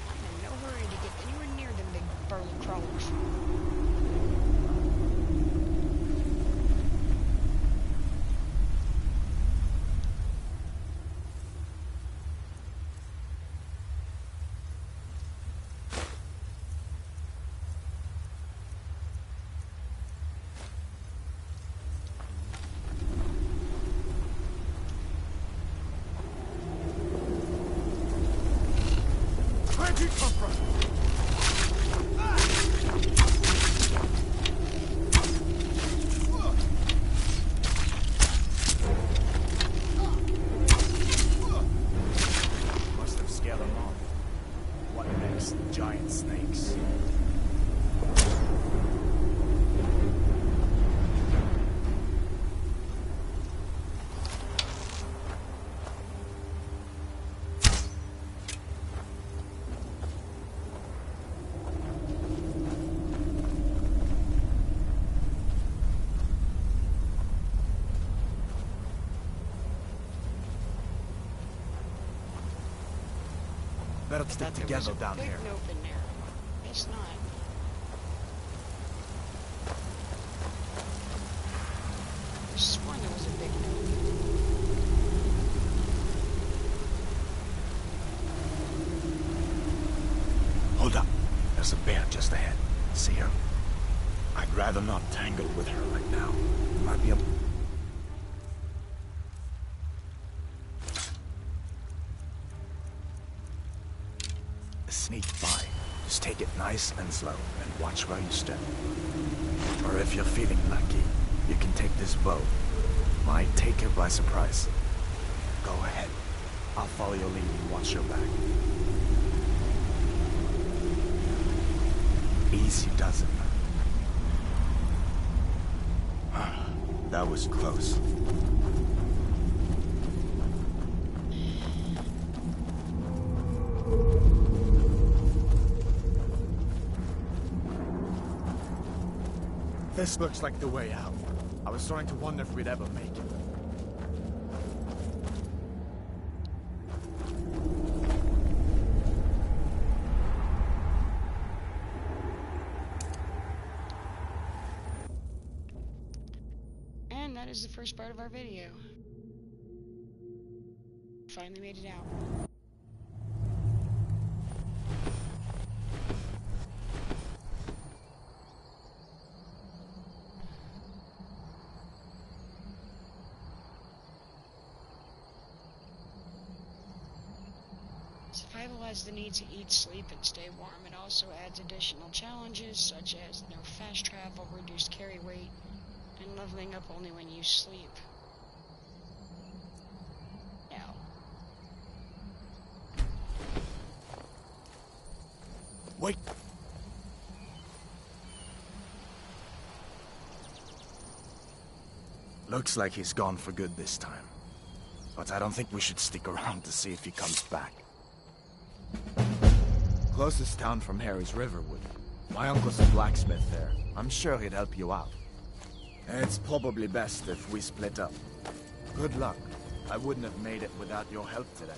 I'm in no hurry to get anywhere near them big burly crawlers. Where'd you come from? Must have scared them off. What next? Giant snakes. Better stick together down here. Nope in there. It's not. I sworn there was a big note. Hold up. There's a bear just ahead. See her? I'd rather not tangle with her right now. Might be a... Sneak by. Just take it nice and slow, and watch where you step. Or if you're feeling lucky, you can take this bow. Might take her by surprise. Go ahead. I'll follow your lead and watch your back. Easy does it. That was close. This looks like the way out. I was starting to wonder if we'd ever make it. And that is the first part of our video. finally made it out. Survival has the need to eat, sleep, and stay warm. It also adds additional challenges such as no fast travel, reduced carry weight, and leveling up only when you sleep. Now, Wait! Looks like he's gone for good this time. But I don't think we should stick around to see if he comes back. Closest town from here is Riverwood. My uncle's a blacksmith there. I'm sure he'd help you out. It's probably best if we split up. Good luck. I wouldn't have made it without your help today.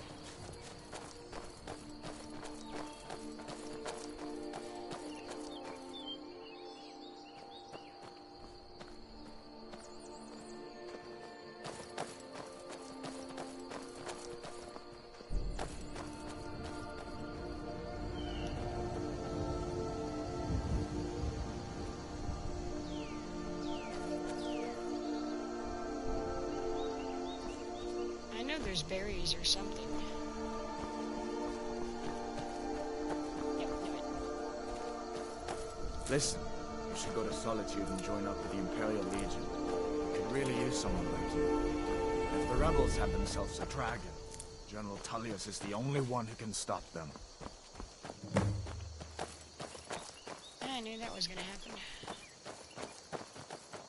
I know there's berries or something. Yep, knew it. Listen, you should go to Solitude and join up with the Imperial Legion. We could really use someone like you. If the rebels have themselves a dragon, General Tullius is the only one who can stop them. I knew that was gonna happen.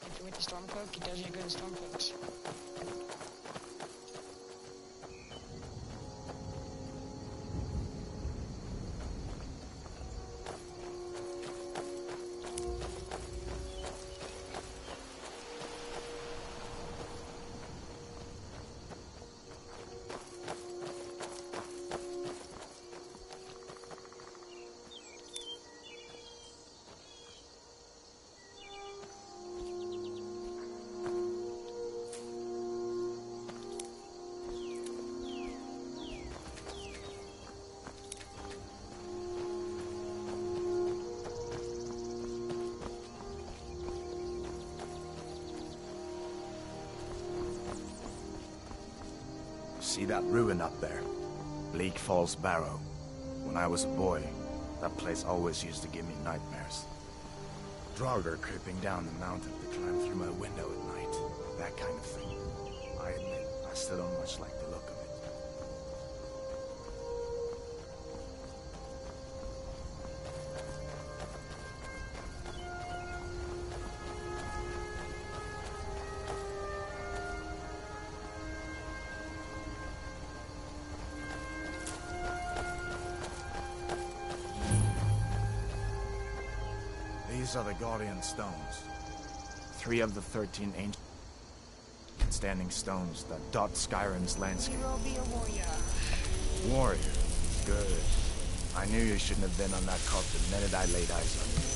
If you're with the Stormcloak, it does you good in Stormcloaks. See that ruin up there? Bleak Falls Barrow. When I was a boy, that place always used to give me nightmares. Draugr creeping down the mountain to climb through my window at night. That kind of thing. I admit, I still don't much like the look of it. These are the Guardian Stones. 3 of the 13 ancient standing stones that dot Skyrim's landscape. Hero be a warrior. Warrior. Good. I knew you shouldn't have been on that cult the minute I laid eyes on you.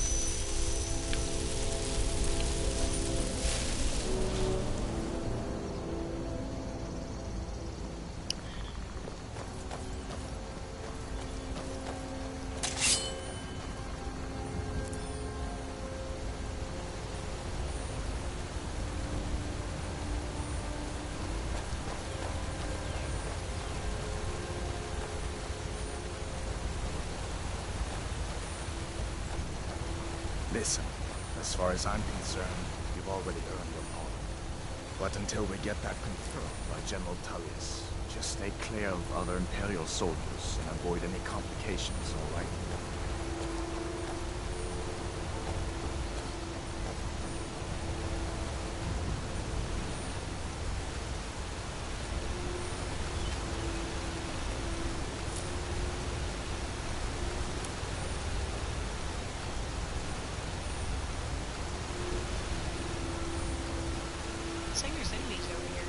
Listen, as far as I'm concerned, you've already earned your pardon. But until we get that confirmed by General Tullius, just stay clear of other Imperial soldiers and avoid any complications, all right? It's like there's enemies over here.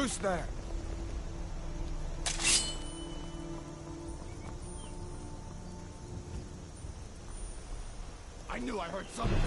Who's there? I knew I heard something.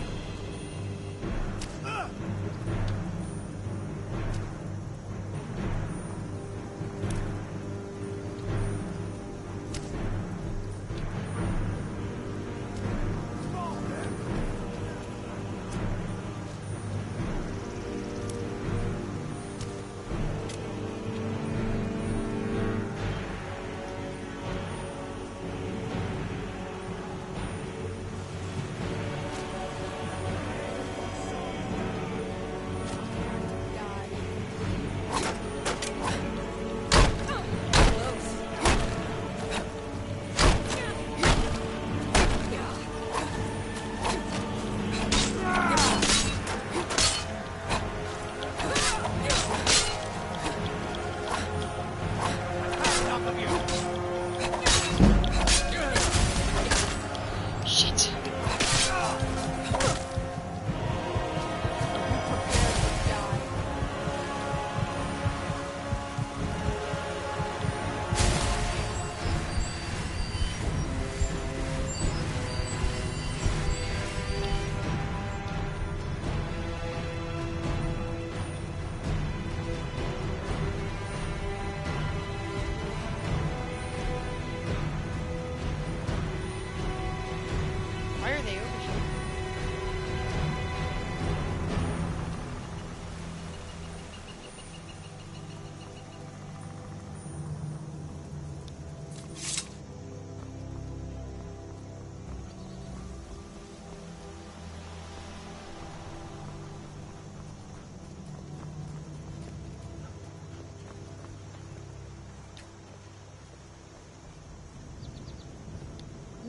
Why are they over here?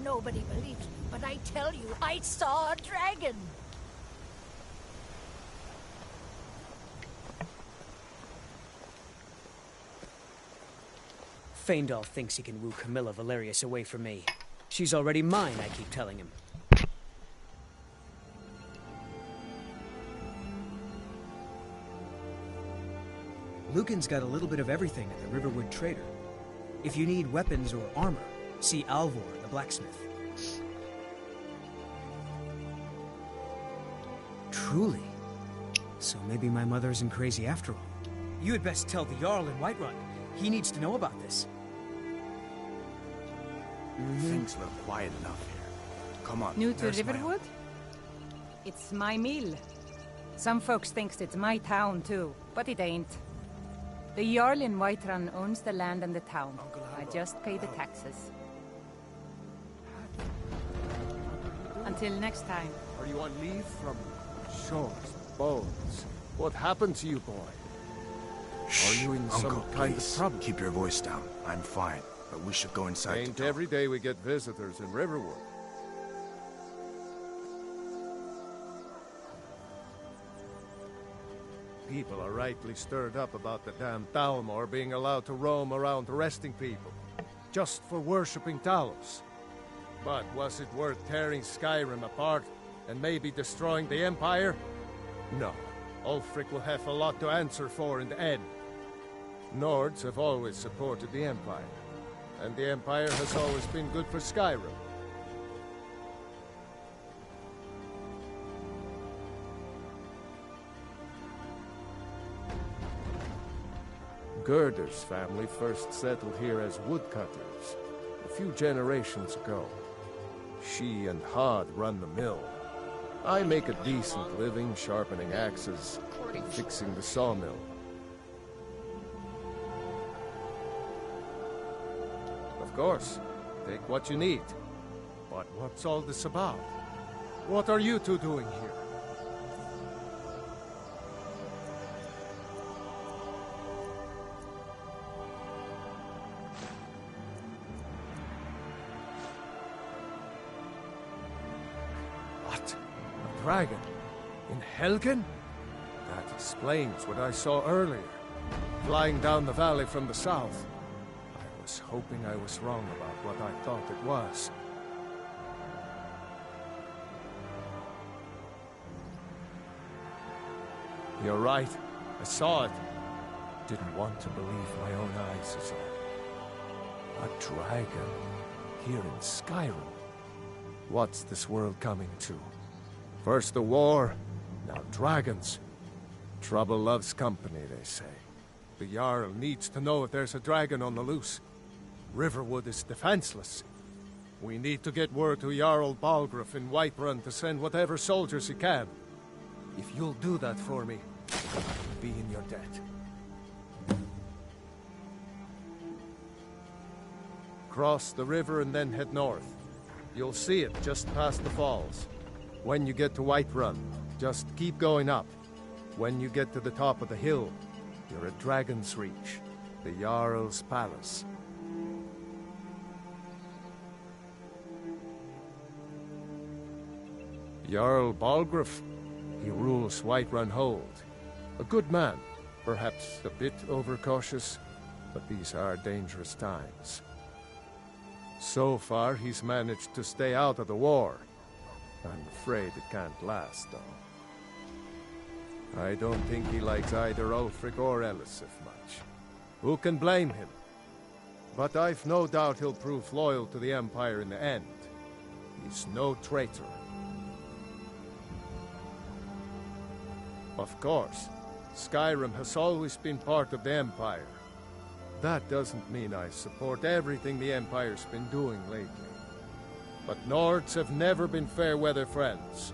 Nobody believes me, but I tell you, I saw a dragon. Faendal thinks he can woo Camilla Valerius away from me. She's already mine, I keep telling him. Lucan's got a little bit of everything at the Riverwood Trader. If you need weapons or armor, see Alvor, the blacksmith. Truly? So maybe my mother isn't crazy after all. You had best tell the Jarl in Whiterun. He needs to know about this. Things look quiet enough here. Come on. New to there's my Riverwood? It's my mill. Some folks thinks it's my town too, but it ain't. The Jarl in Whiterun owns the land and the town. I just pay the taxes. Until next time. Are you on leave from shores, bones? What happened to you, boy? Are you in Uncle, some kind please, of trouble? keep your voice down. I'm fine, but we should go inside Ain't to talk. every day we get visitors in Riverwood. People are rightly stirred up about the damn Thalmor being allowed to roam around arresting people, just for worshipping Talos. But was it worth tearing Skyrim apart and maybe destroying the Empire? No. Ulfric will have a lot to answer for in the end. Nords have always supported the Empire, and the Empire has always been good for Skyrim. Gerder's family first settled here as woodcutters a few generations ago. She and Hod run the mill. I make a decent living sharpening axes and fixing the sawmill. Of course, take what you need. But what's all this about? What are you two doing here? What? A dragon? In Helgen? That explains what I saw earlier, flying down the valley from the south. I was hoping I was wrong about what I thought it was. You're right. I saw it. Didn't want to believe my own eyes is all. A dragon here in Skyrim. What's this world coming to? First the war, now dragons. Trouble loves company, they say. The Jarl needs to know if there's a dragon on the loose. Riverwood is defenseless. We need to get word to Jarl Balgruuf in Whiterun to send whatever soldiers he can. If you'll do that for me, I'll be in your debt. Cross the river and then head north. You'll see it just past the falls. When you get to Whiterun, just keep going up. When you get to the top of the hill, you're at Dragon's Reach, the Jarl's palace. Jarl Balgruuf, he rules Whiterun Hold. A good man, perhaps a bit overcautious, but these are dangerous times. So far, he's managed to stay out of the war. I'm afraid it can't last, though. I don't think he likes either Ulfric or Elisif much. Who can blame him? But I've no doubt he'll prove loyal to the Empire in the end. He's no traitor. Of course, Skyrim has always been part of the Empire. That doesn't mean I support everything the Empire's been doing lately. But Nords have never been fair-weather friends.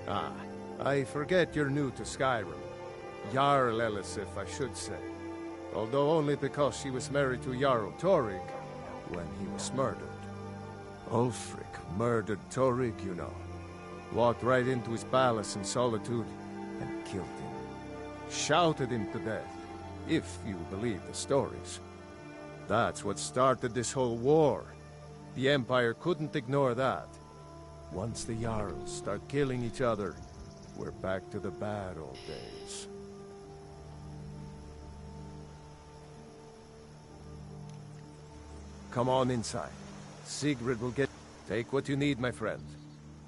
Ah, I forget you're new to Skyrim. Jarl Elisif, I should say. Although only because she was married to Jarl Torygg when he was murdered. Ulfric murdered Torygg, you know. Walked right into his palace in Solitude and killed him. Shouted him to death, if you believe the stories. That's what started this whole war. The Empire couldn't ignore that. Once the Jarls start killing each other, we're back to the bad old days. Come on inside. Sigrid will get... Take what you need, my friend.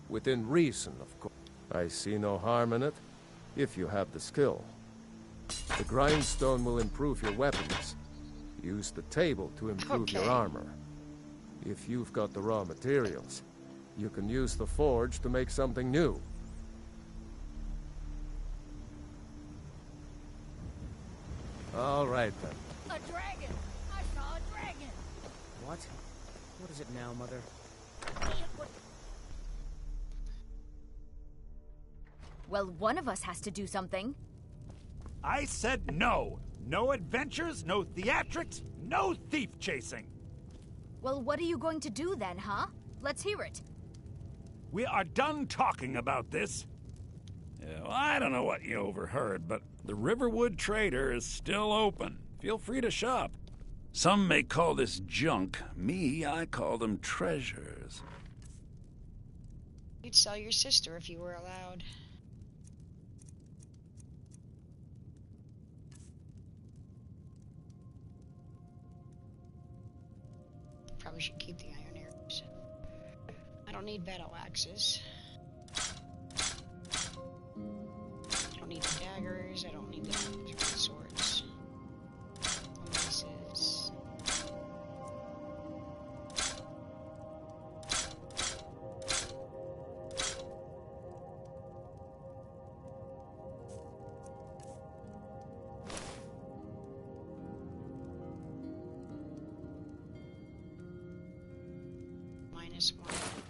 Within reason, of course. I see no harm in it, if you have the skill. The grindstone will improve your weapons. Use the table to improve your armor. If you've got the raw materials, you can use the forge to make something new. All right, then. A dragon! I saw a dragon! What? What is it now, Mother? Well, one of us has to do something. I said no! No adventures, no theatrics, no thief chasing! Well, what are you going to do then, huh? Let's hear it. We are done talking about this. Well, I don't know what you overheard, but the Riverwood Trader is still open. Feel free to shop. Some may call this junk. Me, I call them treasures. You'd sell your sister if you were allowed. Probably should keep the iron arrows. I don't need battle axes. I don't need the daggers. I don't need the swords. Maces. -1.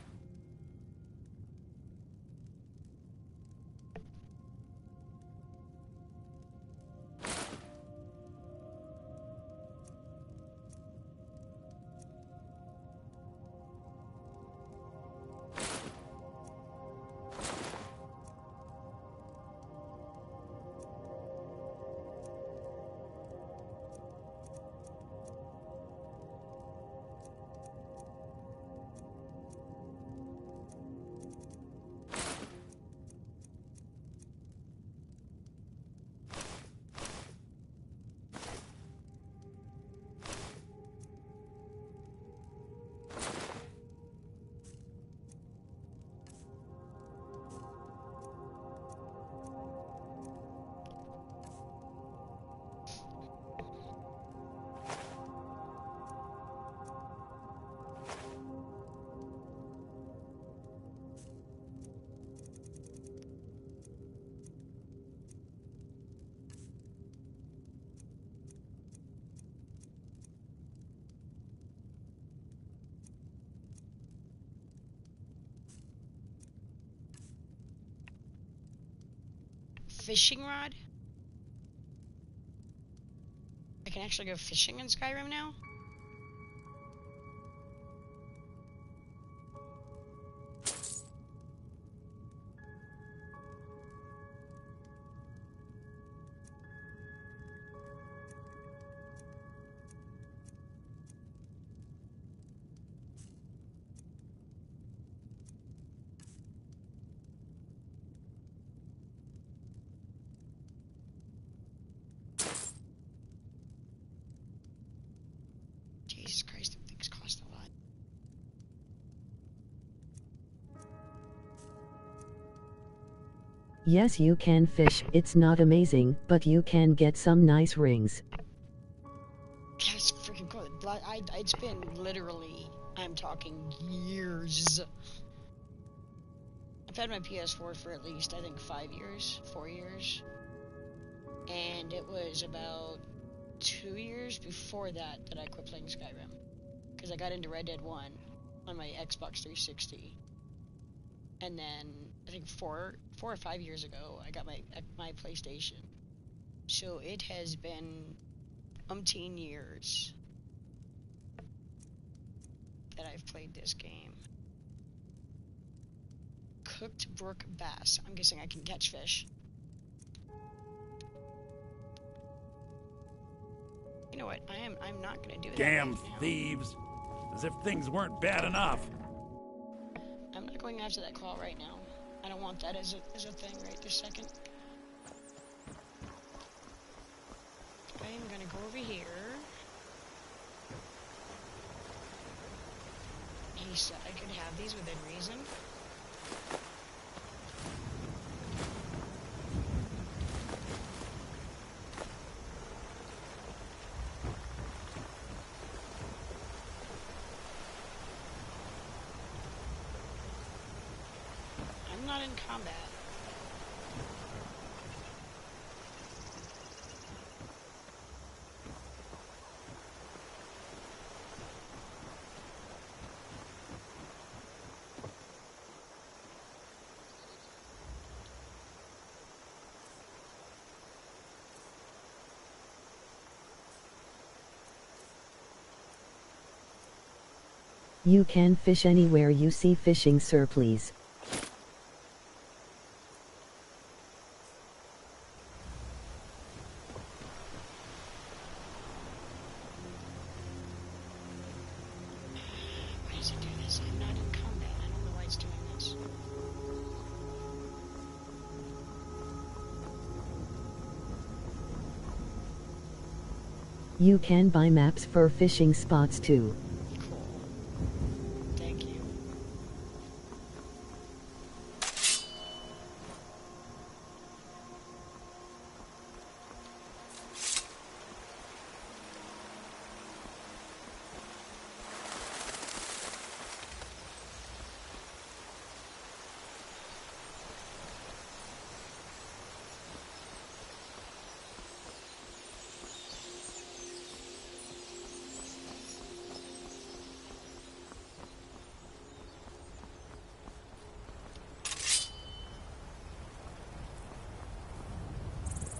fishing rod? I can actually go fishing in Skyrim now? Jesus Christ, them things cost a lot. Yes, you can fish. It's not amazing, but you can get some nice rings. That's freaking cool. It's been literally, I'm talking years. I've had my PS4 for at least, I think, 5 years, 4 years. And it was about 2 years before that I quit playing Skyrim. Because I got into Red Dead 1 on my Xbox 360. And then, I think 4 or 5 years ago, I got my PlayStation. So it has been umpteen years that I've played this game. Cooked brook bass. I'm guessing I can catch fish. You know what? I'm not gonna do that. Damn right now. thieves! As if things weren't bad enough. I'm not going after that claw right now. I don't want that as a thing right this second. I'm gonna go over here. He said I could have these within reason. I'm not in combat. You can fish anywhere you see fishing, sir, please. Why does it do this? I'm not in combat. I don't know why it's doing this. You can buy maps for fishing spots too. Cool. Thank you.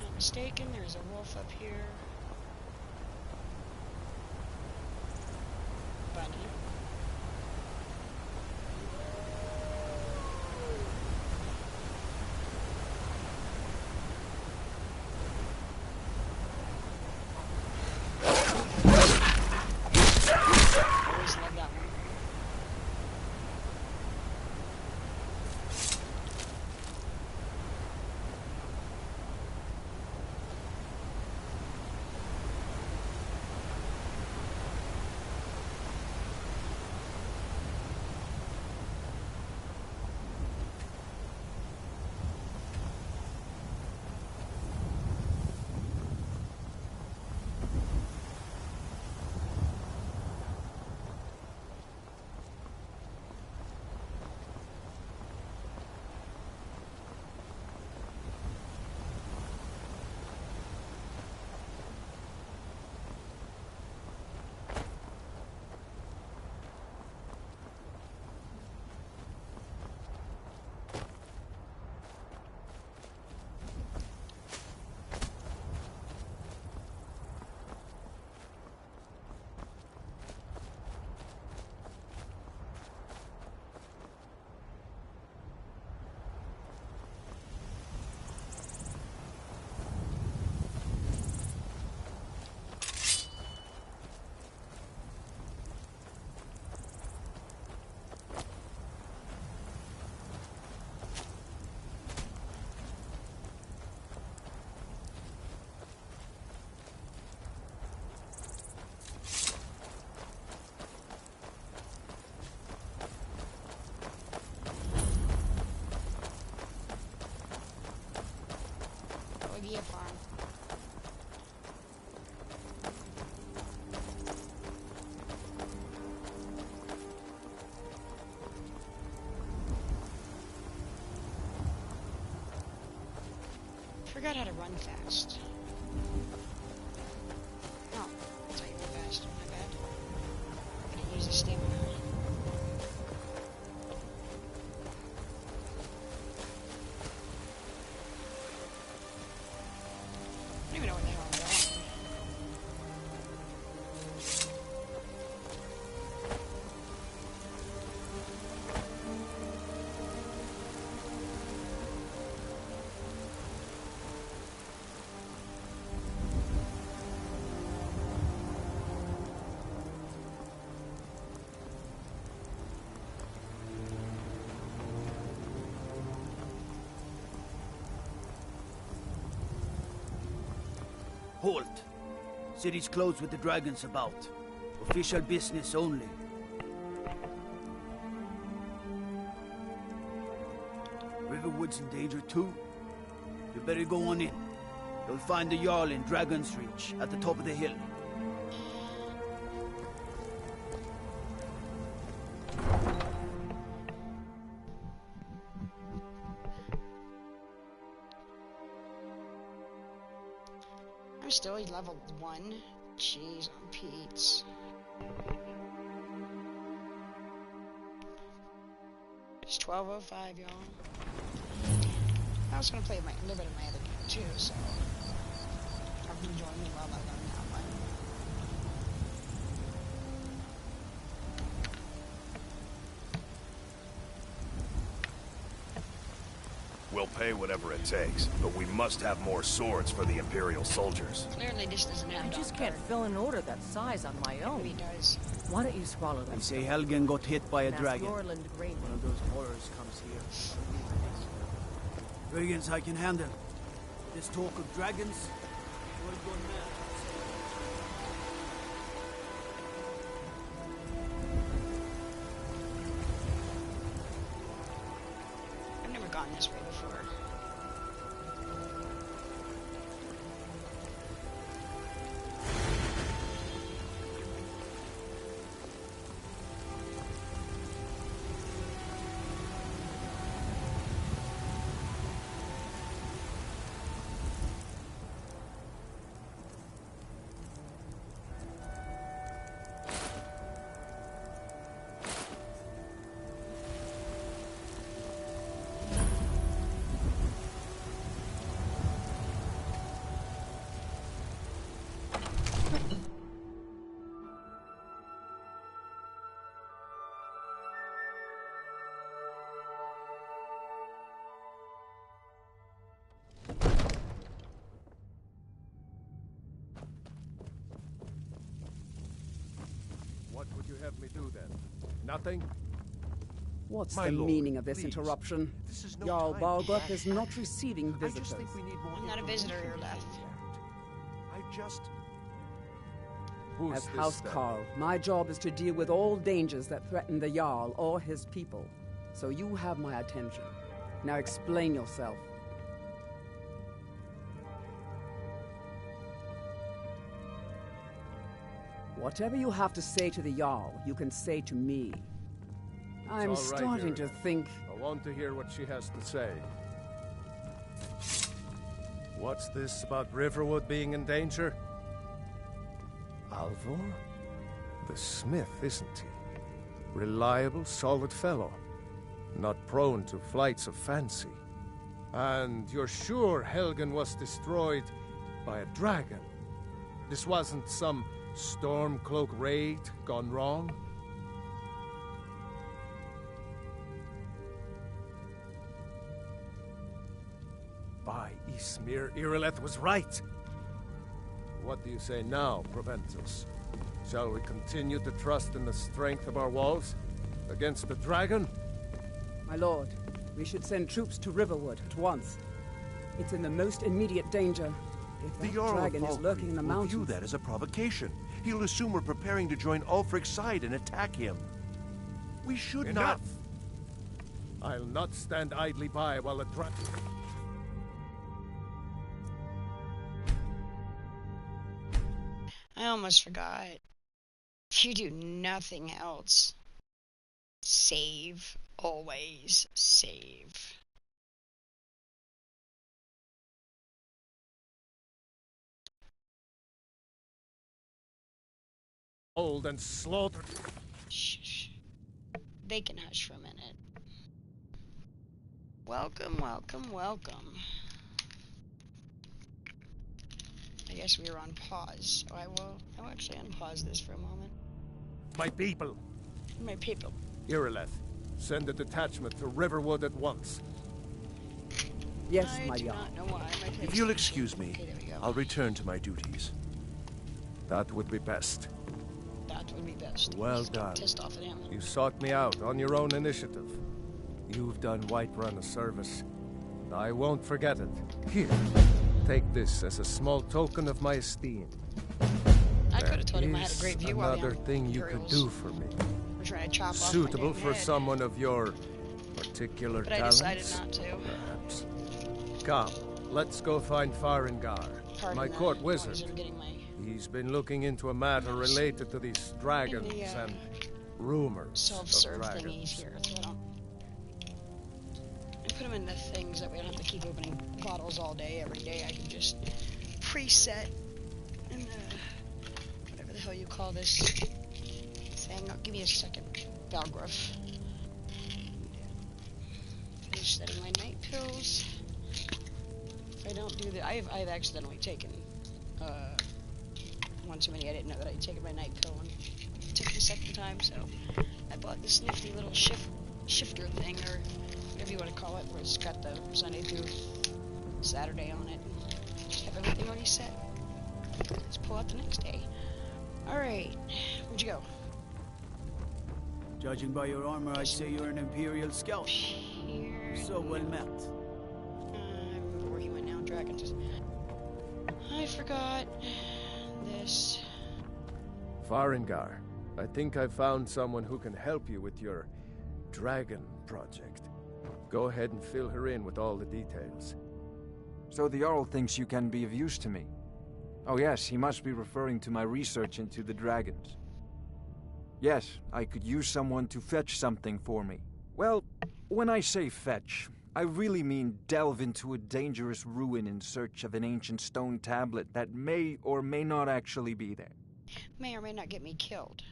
Not mistaken, there's a wolf up here. Bunny. Always love that one. Forgot how to run fast. Oh, that's how you run fast. My bad. Gotta use the stamina. I don't even know where the hell I'm going. Halt! City's closed with the dragons about. Official business only. Riverwood's in danger too. You better go on in. You'll find the Jarl in Dragon's Reach, at the top of the hill. I'm still level 1. Jeez on Pete's. It's 12:05, y'all. I was gonna play a little bit of my other game too, so I've been joining me while I learn that one. We'll pay whatever it takes, but we must have more swords for the Imperial soldiers. Clearly this doesn't have I just can't fill an order that size on my own. He does. Why don't you swallow them? They say Helgen got hit by a And ask dragon. Yorland Great. One of those horrors comes here. Dragons I can handle. This talk of dragons, we're going mad. I've never gone this way before. What would you have me do then? Nothing? What's My the lord, meaning of this please. interruption? This is no Jarl time. Balgruuf is not receiving I visitors. just think we need more I'm not a visitor here left. I just... As Housecarl, my job is to deal with all dangers that threaten the Jarl or his people. So you have my attention. Now explain yourself. Whatever you have to say to the Jarl, you can say to me. I'm It's all right, starting to Irina. think... I want to hear what she has to say. What's this about Riverwood being in danger? Alvor? The smith, isn't he? Reliable, solid fellow. Not prone to flights of fancy. And you're sure Helgen was destroyed by a dragon? This wasn't some Stormcloak raid gone wrong? By Ysmir, Irileth was right. What do you say now, Proventus? Shall we continue to trust in the strength of our walls against the dragon? My lord, we should send troops to Riverwood at once. It's in the most immediate danger. If The that Jarl of dragon is lurking in the will mountains... view that as a provocation. He'll assume we're preparing to join Ulfric's side and attack him. We should Enough! not... I'll not stand idly by while the dragon... I almost forgot. You do nothing else. Save. Always save. Old and slaughtered. Shh. They can hush for a minute. Welcome, welcome, welcome. I guess we were on pause. Oh, I will actually unpause this for a moment. My people. My people. Irileth, send a detachment to Riverwood at once. Yes, I my do Jarl. not know why my If you'll excuse me, okay, there we go. I'll return to my duties. That would be best. That would be best. Well Just get done. pissed off at him. You sought me out on your own initiative. You've done Whiterun a service. I won't forget it. Here, take this as a small token of my esteem. I could have told him I had a great view of another thing you could do for me. We're trying to chop off Suitable my dang for head. someone of your particular But I talents. decided not to. Perhaps. Come, let's go find Farengar, Pardon my the court noise wizard. of getting my He's been looking into a matter related to these dragons and rumors of self-serve dragons. thingies here. So I don't. I put them into things that we don't have to keep opening bottles all day, every day. I can just preset and whatever the hell you call this thing. Give me a second, Balgruff. Finish setting my night pills. If I don't do that, I've accidentally taken one too many. I didn't know that I'd taken my night pill and took it the second time, so I bought this nifty little shifter thing, or whatever you want to call it, where it's got the Sunday through Saturday on it. Just have everything already set. Let's pull out the next day. Alright, where'd you go? Judging by your armor, I'd say you're an Imperial scout. Here. So well met. I remember where he went now, dragons. I forgot this. Farengar, I think I found someone who can help you with your dragon project. Go ahead and fill her in with all the details. So the Jarl thinks you can be of use to me. Oh yes, he must be referring to my research into the dragons. Yes, I could use someone to fetch something for me. Well, when I say fetch, I really mean delve into a dangerous ruin in search of an ancient stone tablet that may or may not actually be there. May or may not get me killed.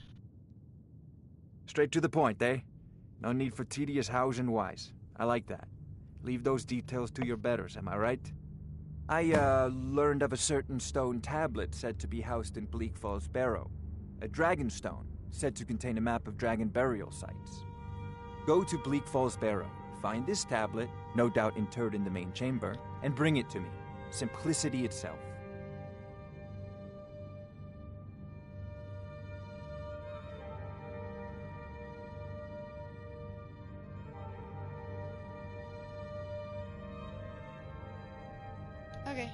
Straight to the point, eh? No need for tedious hows and whys. I like that. Leave those details to your betters, am I right? I, learned of a certain stone tablet said to be housed in Bleak Falls Barrow. A dragon stone, said to contain a map of dragon burial sites. Go to Bleak Falls Barrow, find this tablet, no doubt interred in the main chamber, and bring it to me. Simplicity itself. Okay.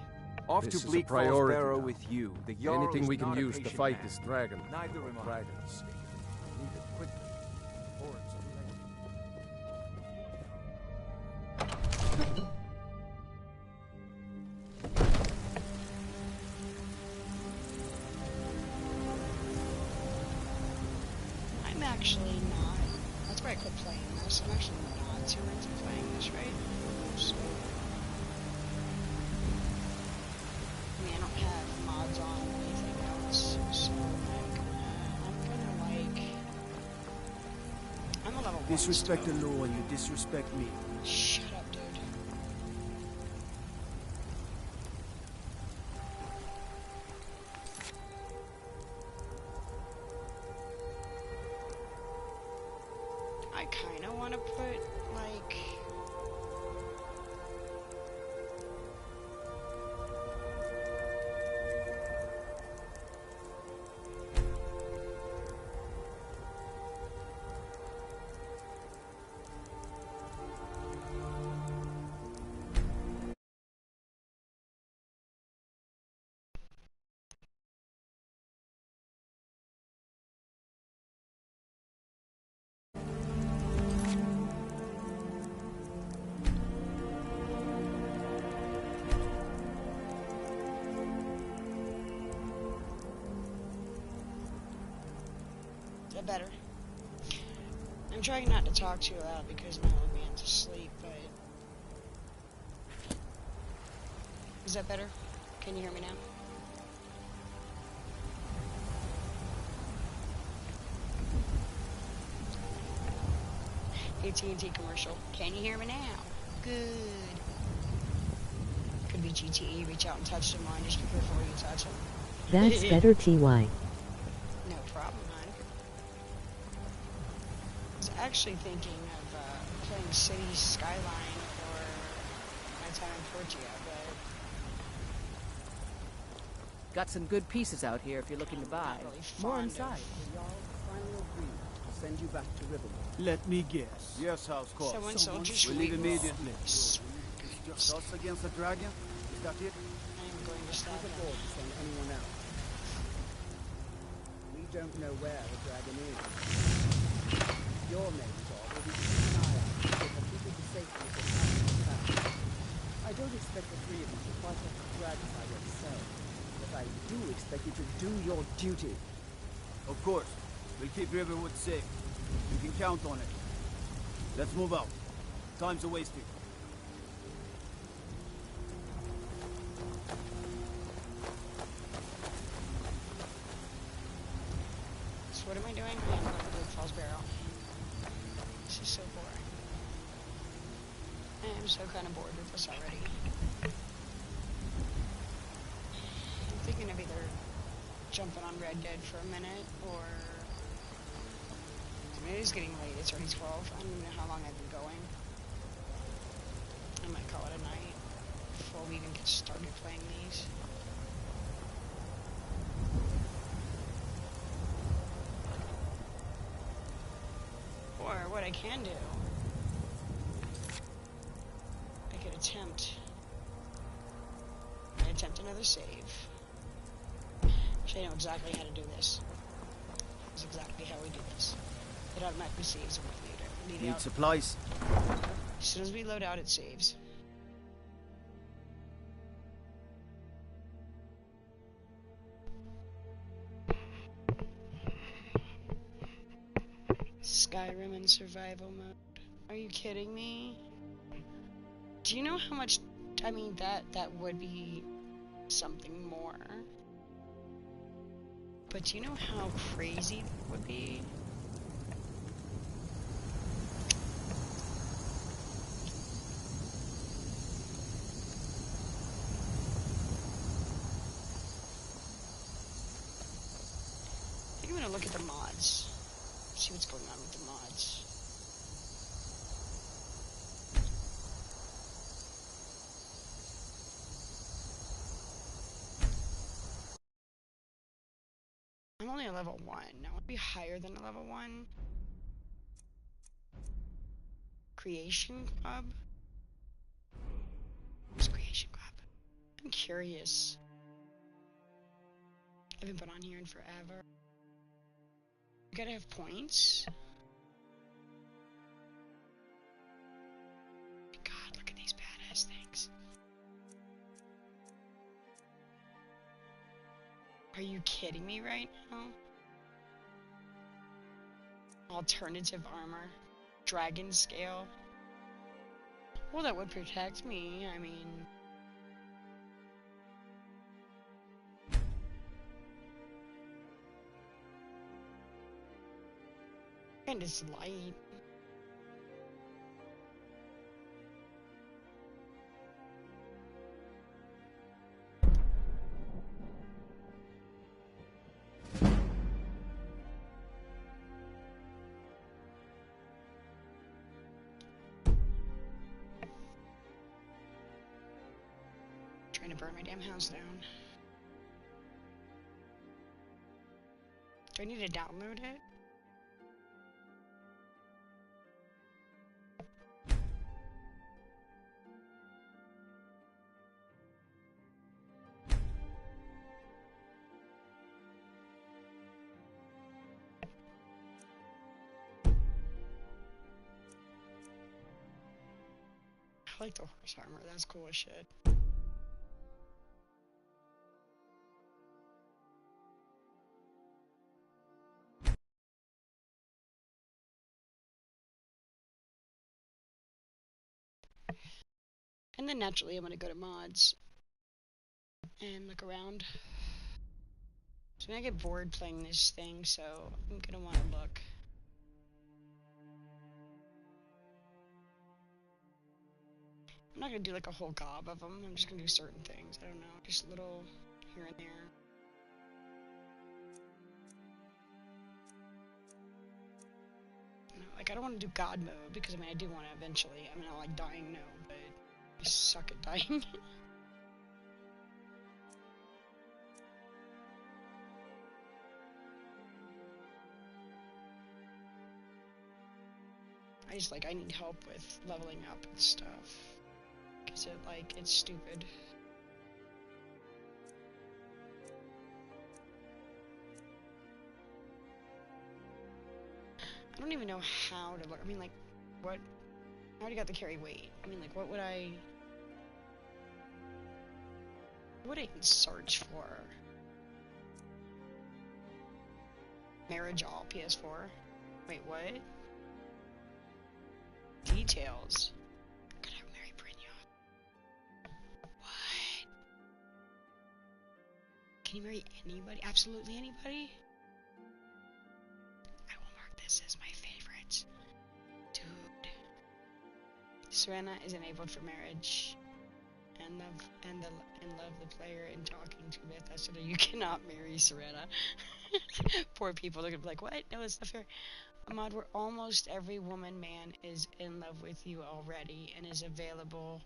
Off This to is a Bleak Falls priority Barrow now. with you. The Jarl Anything is we can not a use to patient fight man. this dragon. Neither am I. Dragons. Need it quickly. Hordes of I'm actually not. That's why I quit playing this. I'm actually not too into playing this, right? So, I mean, I don't have mods on or anything else, so I'm a level 1 Disrespect still. the law, you disrespect me. Shut up, dude. I kinda wanna put, like... Is that better? I'm trying not to talk too loud because now I'm being to sleep, but... Is that better? Can you hear me now? AT&T commercial. Can you hear me now? Good. Could be GTE. Reach out and touch someone. Just be careful where you touch them. That's better, TY. No problem, hon. I was actually thinking of playing City Skyline or my time in Portia, but... Got some good pieces out here if you're looking to buy. Really More inside. The Jarl finally agreed to send you back to Riverwood. Let me guess. Yes, House Call. Someone soldiers We leave immediately. It's Just us against the dragon? Is that it? I am going to stop Can't him. afford to send anyone else. We don't know where the dragon is. Your main job will be to keep an eye out for the people to safety of the town. I don't expect the three of you to fight off the dragon by yourselves, but I do expect you to do your duty. Of course. We'll keep Riverwood safe. You can count on it. Let's move out. Time's a wasting. So what am I doing? I'm going to Blue Falls Barrel. This is so boring. I am so kind of bored with this already. I'm thinking of either jumping on Red Dead for a minute, or... I mean, it is getting late. It's already 12. I don't even know how long I've been going. I might call it a night before we even get started playing these. Or what I can do, I could attempt another save. Actually, I know exactly how to do this. This is exactly how we do this. It automatically saves when we need it. Need supplies? As soon as we load out, it saves. Skyrim in survival mode. Are you kidding me? Do you know how much... I mean, that would be something more. But do you know how crazy that would be? I think I'm gonna look at the mods. See what's going on with the mods. I'm only a level 1. I want to be higher than a level 1. Creation Club? What's Creation Club? I'm curious. I haven't been on here in forever. You gotta have points. God, look at these badass things. Are you kidding me right now? Alternative armor. Dragon scale. Well, that would protect me, I mean... And it's light. Trying to burn my damn house down. Do I need to download it? I like the horse armor, that's cool as shit. And then naturally I'm gonna go to mods and look around. So I get bored playing this thing, so I'm gonna wanna look. I'm not gonna do like a whole gob of them. I'm just gonna do certain things. I don't know, just little here and there. You know, like I don't want to do God mode because I mean I do want to eventually. I mean I like dying, no, but I suck at dying. I need help with leveling up and stuff. Cause it's stupid. I don't even know how to look. I mean, like, what? I already got the carry weight. I mean, like, what would I even search for? Marriage all PS4. Wait, what? Details. Could I marry Brynja? What? Can you marry anybody? Absolutely anybody? I will mark this as my favorite. Dude. Serena is enabled for marriage. And love the player and talking to Bethesda. You cannot marry Serena. Poor people are gonna be like, what? No, it's not fair. A mod where almost every woman man is in love with you already and is able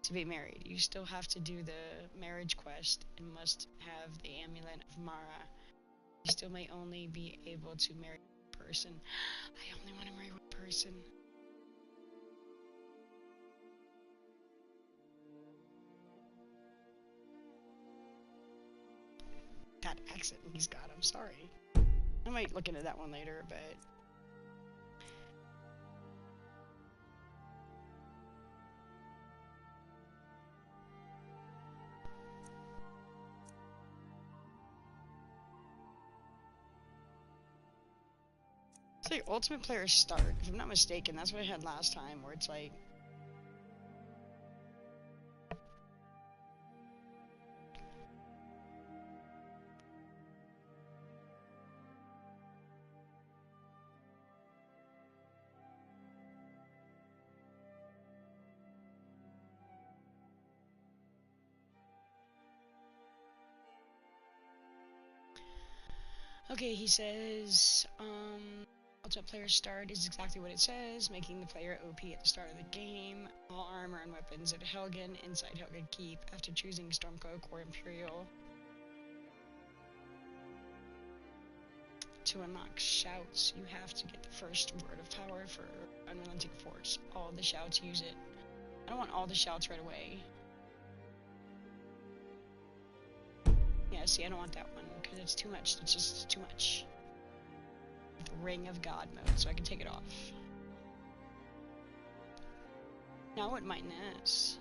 to be married. You still have to do the marriage quest and must have the amulet of Mara. You still may only be able to marry one person. I only want to marry one person. That accent he's got, I'm sorry. I might look into that one later, but... It's like Ultimate Player Start, if I'm not mistaken, that's what I had last time, where it's like... Okay, he says, Ultimate Player Start is exactly what it says, making the player OP at the start of the game. All armor and weapons at Helgen, inside Helgen Keep, after choosing Stormcloak or Imperial. To unlock shouts, you have to get the first word of power for Unrelenting Force. All the shouts use it. I don't want all the shouts right away. Yeah, see, I don't want that one, because it's too much. It's just too much. The Ring of God mode, so I can take it off. Now I wouldn't mind this.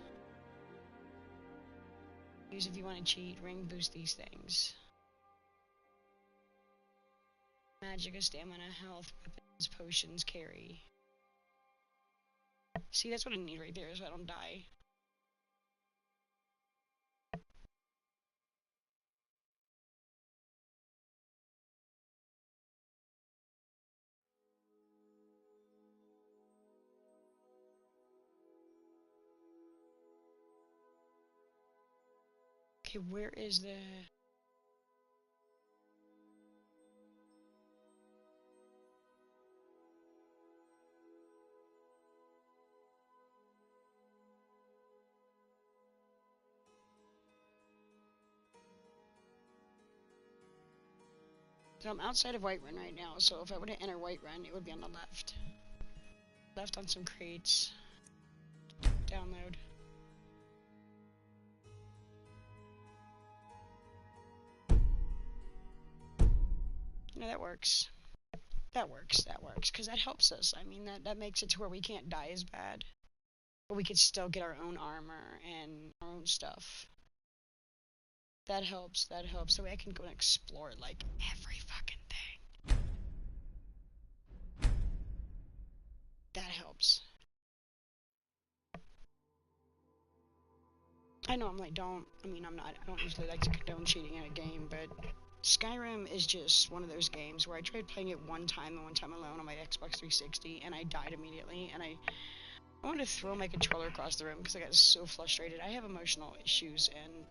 Use if you want to cheat. Ring boost these things. Magicka, stamina, health, weapons, potions, carry. See, that's what I need right there, so I don't die. Okay, where is the... So I'm outside of Whiterun right now, so if I were to enter Whiterun, it would be on the left. Left on some crates. Download. No, that works. That works, because that helps us. I mean, that makes it to where we can't die as bad. But we could still get our own armor and our own stuff. That helps, so I can go and explore, like, every fucking thing. That helps. I know, I don't usually like to condone cheating in a game, but Skyrim is just one of those games where I tried playing it one time and one time alone on my Xbox 360, and I died immediately, and I want to throw my controller across the room because I got so frustrated. I have emotional issues, and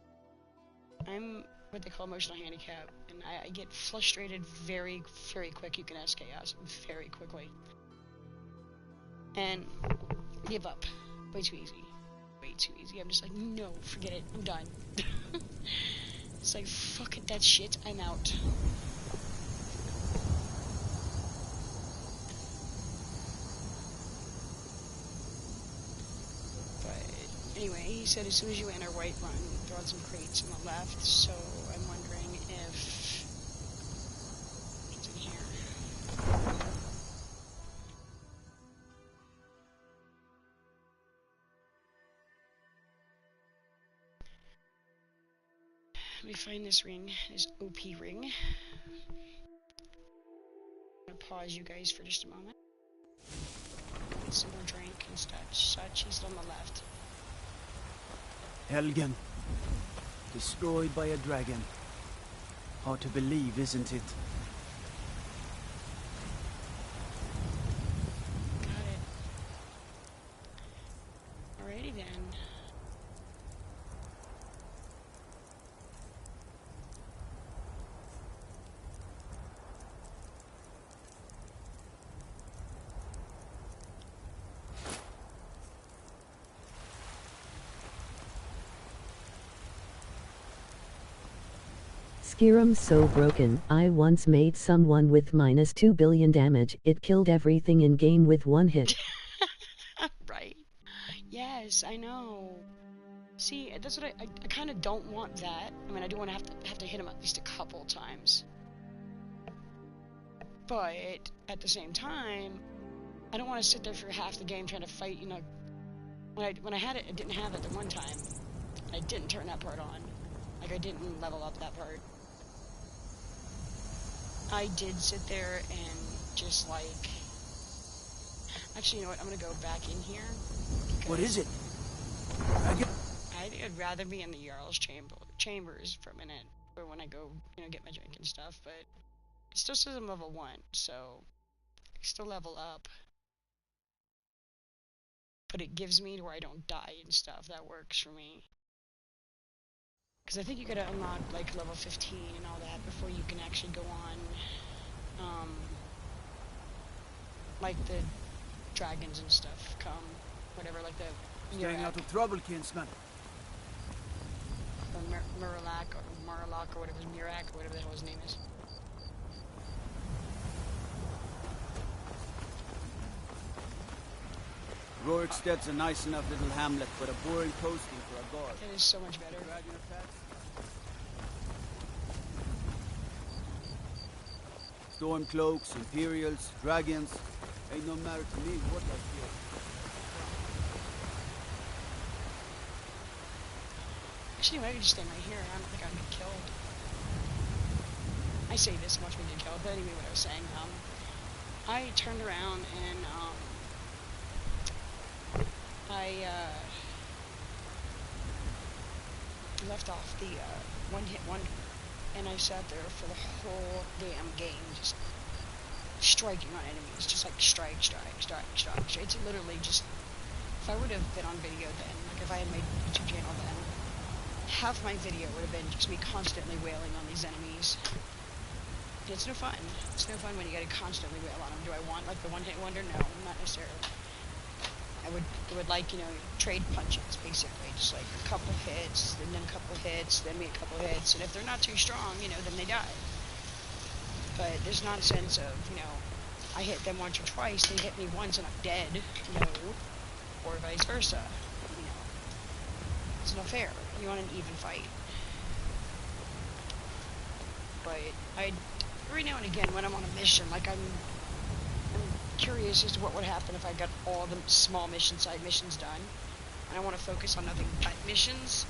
I'm what they call emotional handicap, and I get frustrated very, very quick. You can ask Chaos very quickly. And give up. Way too easy. Way too easy. I'm just like, no, forget it. I'm done. It's like, fuck it, that shit. I'm out. But anyway, he said as soon as you enter Whiterun, throw out some crates on the left, so I'm wondering if it's in here. Let me find this ring, this OP ring. I'm gonna pause you guys for just a moment. Get some more drink and such. He's on the left. Helgen. Destroyed by a dragon. Hard to believe, isn't it? Got it. Alrighty then. Skyrim's so broken. I once made someone with -2 billion damage. It killed everything in game with one hit. Right. Yes, I know. See, that's what I kind of don't want that. I mean, I do want to have to hit him at least a couple times. But at the same time, I don't want to sit there for half the game trying to fight, you know. When I had it, I didn't have it the one time. I didn't turn that part on. Like, I didn't level up that part. I did sit there and just, like... Actually, you know what? I'm gonna go back in here. What is it? I think I'd rather be in the Jarl's chambers for a minute, or when I go, you know, get my drink and stuff, but it still says I'm level 1, so I still level up. But it gives me to where I don't die and stuff. That works for me. Because I think you gotta unlock, like, level 15 and all that before you can actually go on, like, the dragons and stuff come. Whatever, like the... Staying out of trouble, kinsman. Or Murloc, or whatever, Murak, or whatever the hell his name is. Roriksted's a nice enough little hamlet, but a boring posting for a guard. That is so much better. Stormcloaks, Imperials, dragons. Ain't no matter to me what I feel. Actually, I could just stay right here. I don't think I'd get killed. I say this, watch me get killed, but anyway, what I was saying, I turned around and, I left off the, one-hit wonder, and I sat there for the whole damn game, just striking on enemies, just like strike. It's literally just, if I would have been on video then, like if I had made a YouTube channel then, half my video would have been just me constantly wailing on these enemies. It's no fun. It's no fun when you gotta constantly wail on them. Do I want, like, the one-hit wonder? No, not necessarily. I would like, you know, trade punches, basically. Just like a couple hits, and then a couple hits, then me a couple hits, and if they're not too strong, you know, then they die. But there's not a sense of, you know, I hit them once or twice, they hit me once and I'm dead, no, or vice versa, you know. It's not fair. You want an even fight. But every now and again, when I'm on a mission, like I'm curious as to what would happen if I got all the small side missions done, and I want to focus on nothing but missions,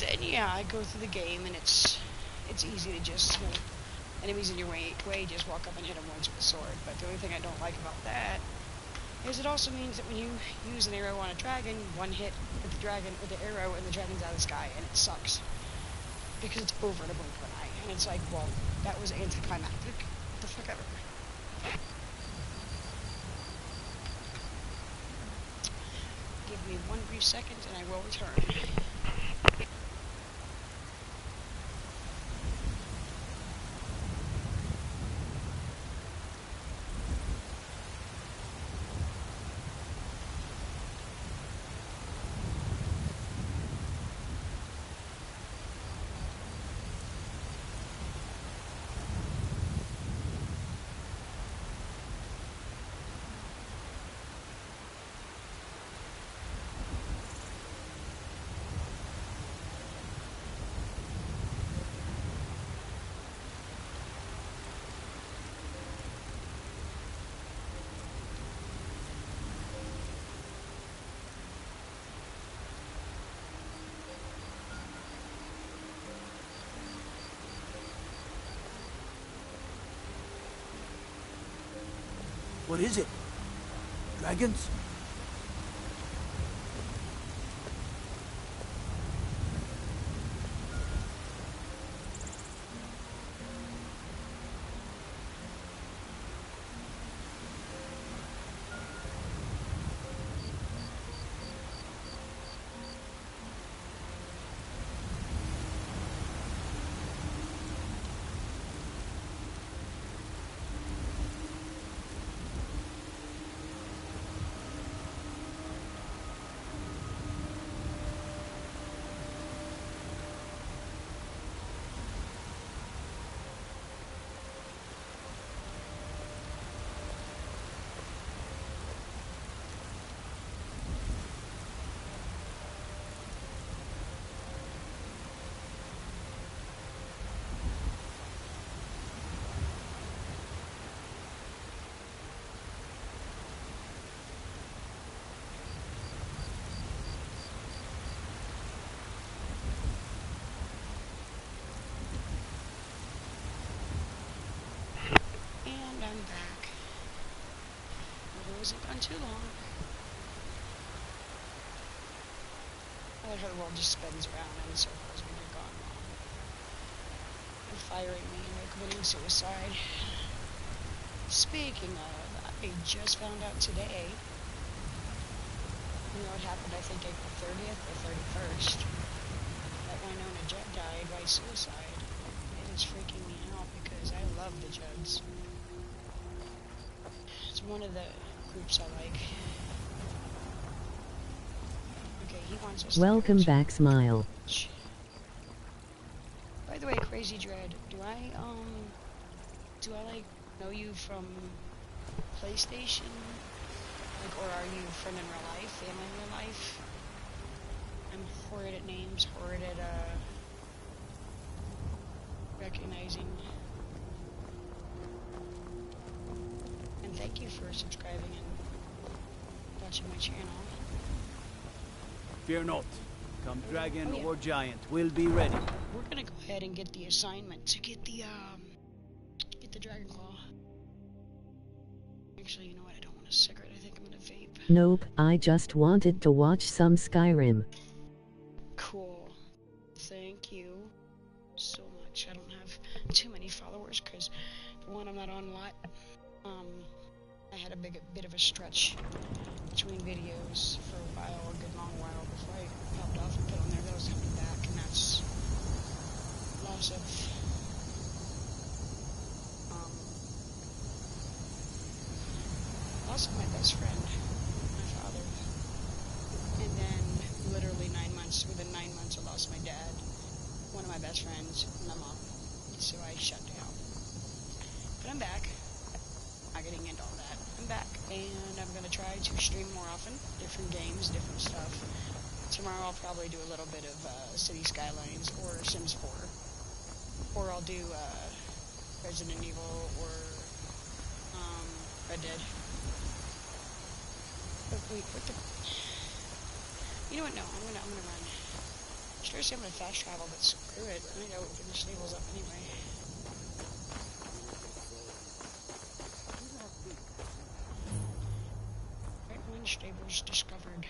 then yeah, I go through the game, and it's easy to just, you know, enemies in your way, just walk up and hit them once with a sword. But the only thing I don't like about that is it also means that when you use an arrow on a dragon, one hit with the dragon, with the arrow, and the dragon's out of the sky, and it sucks. Because it's over in a blink of an eye. And it's like, well, that was anticlimactic. What the fuck ever. Give me one brief second and I will return. What is it? Dragons? I'm back. It wasn't gone too long. I like how the world just spins around in circles when you're gone. They're firing me and they're committing suicide. Speaking of, I just found out today. You know what happened, I think April 30th or 31st. That Winona Judd died by suicide. It is freaking me out because I love the Judds. It's one of the groups I like. Okay, he wants us Welcome back, Smile. By the way, Crazy Dread, do I like know you from PlayStation? Like, or are you a friend in real life, family in real life? I'm horrid at names, horrid at recognizing. And thank you for subscribing and watching my channel. Fear not. Come dragon or giant, we'll be ready. We're gonna go ahead and get the assignment to get the dragon claw. Actually, you know what? I don't want a cigarette. I think I'm gonna vape. Nope, I just wanted to watch some Skyrim. Cool. Thank you so much. I don't have too many followers because, for one, I'm not on a lot. I had a bit of a stretch between videos for a while, a good long while, before I popped off and put on there that I was coming back, and that's loss of my best friend, my father, and then literally 9 months, within 9 months I lost my dad, one of my best friends, and my mom, so I shut down. But I'm back. Not getting into all that. I'm back, and I'm going to try to stream more often, different games, different stuff. Tomorrow I'll probably do a little bit of City Skylines or Sims 4, or I'll do Resident Evil or Red Dead. Oh, wait, what the... You know what, no, I'm gonna run. Seriously, I'm gonna fast travel, but screw it. I gotta open the stables up anyway. Right, stables discovered.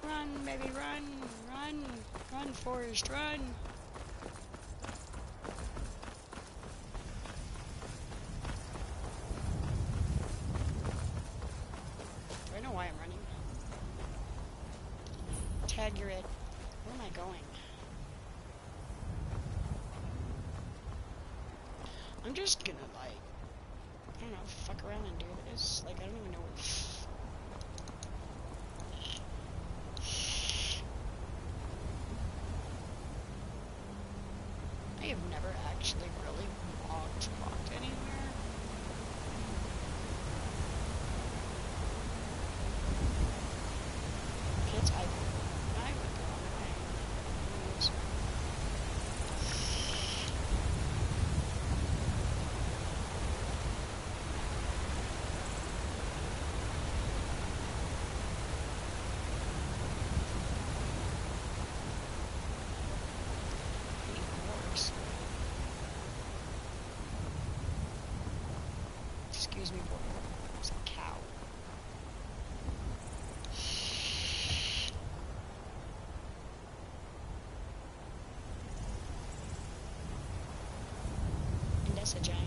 Run. baby, run! Run! Run, Forrest, run! Do I know why I'm running? Tag, you're it. Where am I going? I'm just gonna, like, I don't know, fuck around and do this. Like, I don't even know where. I have never actually really walked anywhere. Kids, I would go on my own. Excuse me, boy. There's a cow. And that's a giant.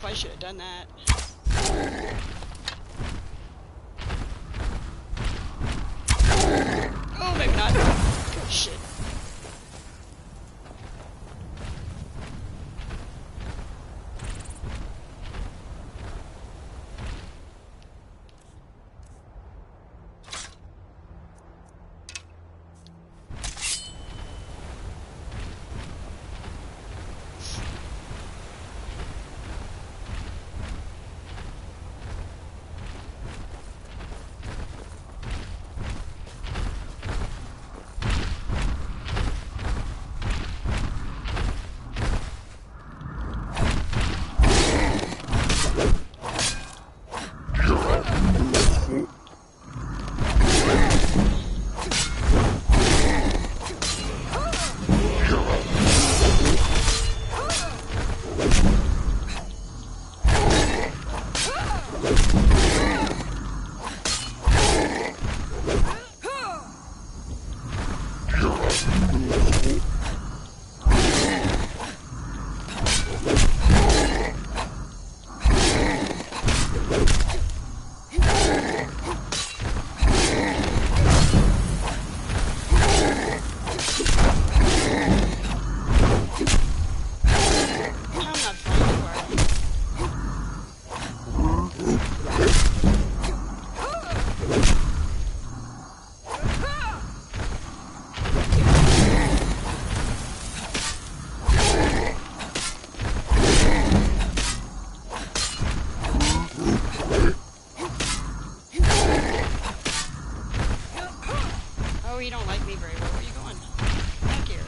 I should have done that. Oh, maybe not. Oh, shit. You don't like me very well. Where are you going? Back here.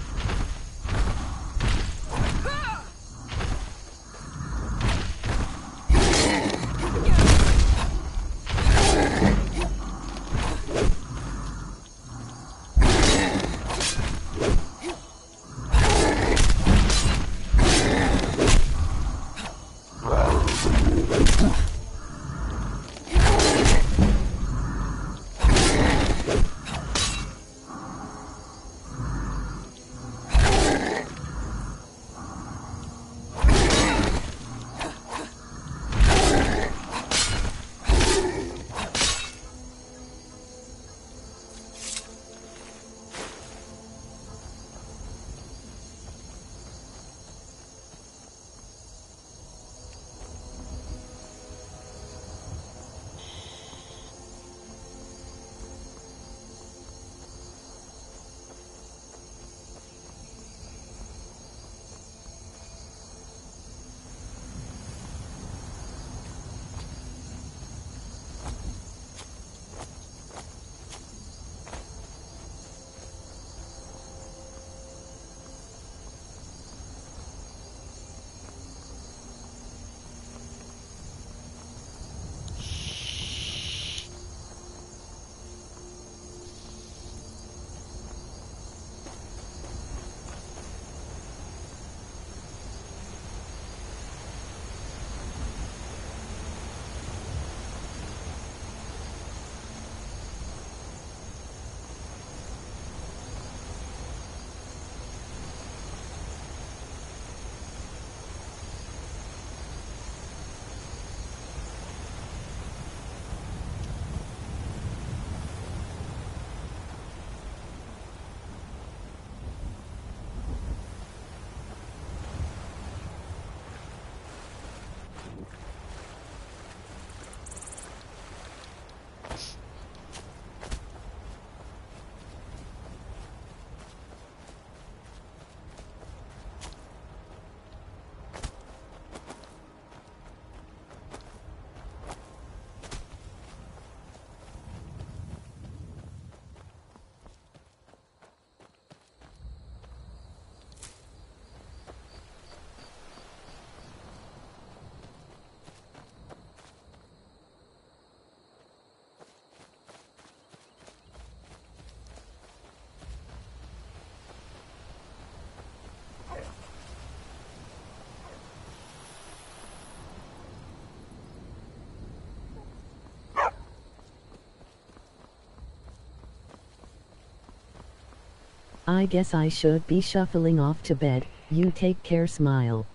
I guess I should be shuffling off to bed. You take care, Smile.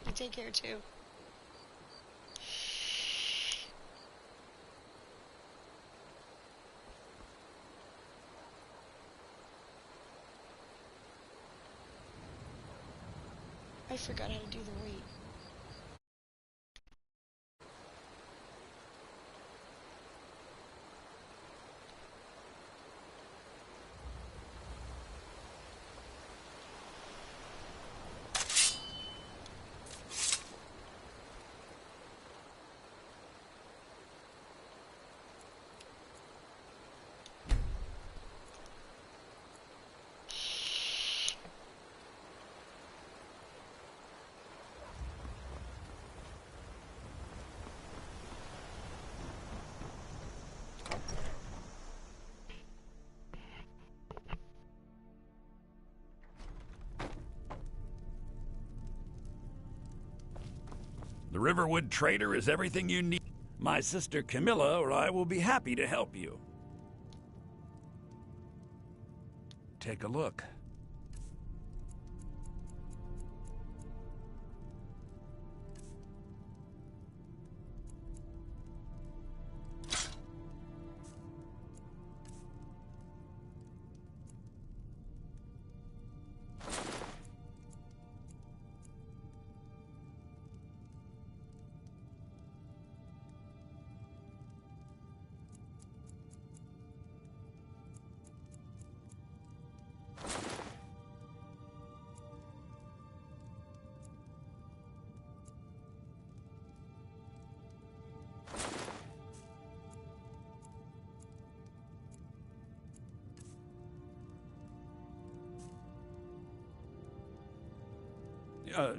You take care too. I forgot how to do the weight. The Riverwood Trader is everything you need. My sister Camilla or I will be happy to help you. Take a look.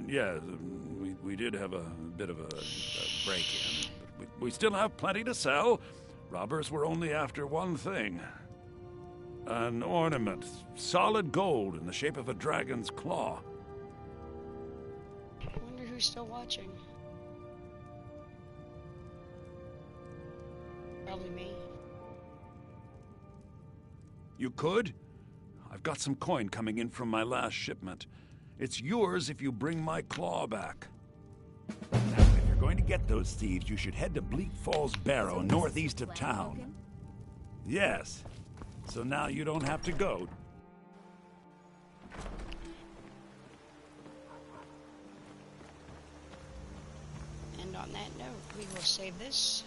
Yeah, we did have a bit of a break-in, but we still have plenty to sell. Robbers were only after one thing. An ornament, solid gold in the shape of a dragon's claw. I wonder who's still watching. Probably me. You could? I've got some coin coming in from my last shipment. It's yours if you bring my claw back. Now, if you're going to get those thieves, you should head to Bleak Falls Barrow, northeast of town. Yes. So now you don't have to go. And on that note, we will save this.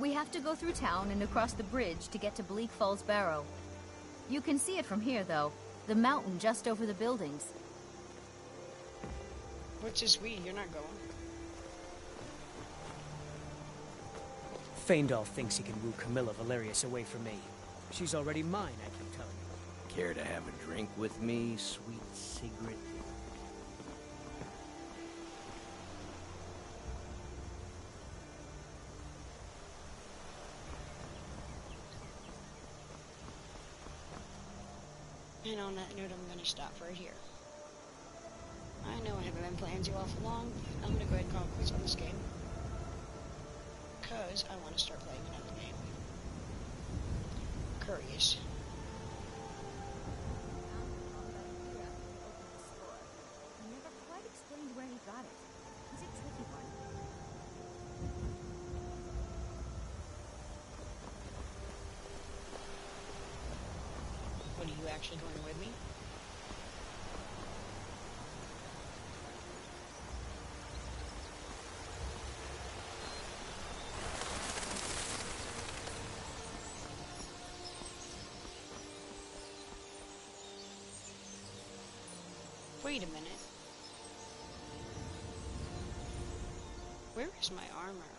We have to go through town and across the bridge to get to Bleak Falls Barrow. You can see it from here, though. The mountain just over the buildings. What's this we? You're not going. Faendal thinks he can woo Camilla Valerius away from me. She's already mine, I keep telling you. Care to have a drink with me, sweet Sigrid? And on that note, I'm going to stop right here. I know I haven't been playing too awful long. I'm going to go ahead and call it quits on this game. Because I want to start playing another game. Curious. He never quite explained where he got it. He's a tricky one. What, are you actually going with me? Wait a minute. Where is my armor?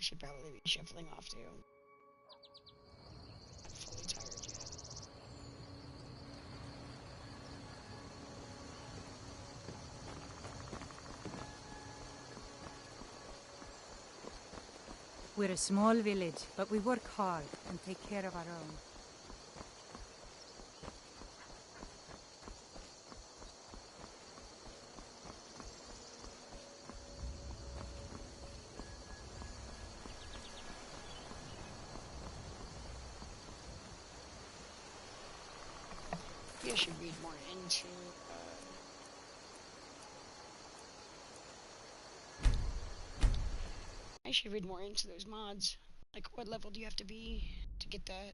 should probably be shuffling off too. I'm fully tired yet. We're a small village, but we work hard and take care of our own. Maybe I should read more into I should read more into those mods. Like, what level do you have to be to get that?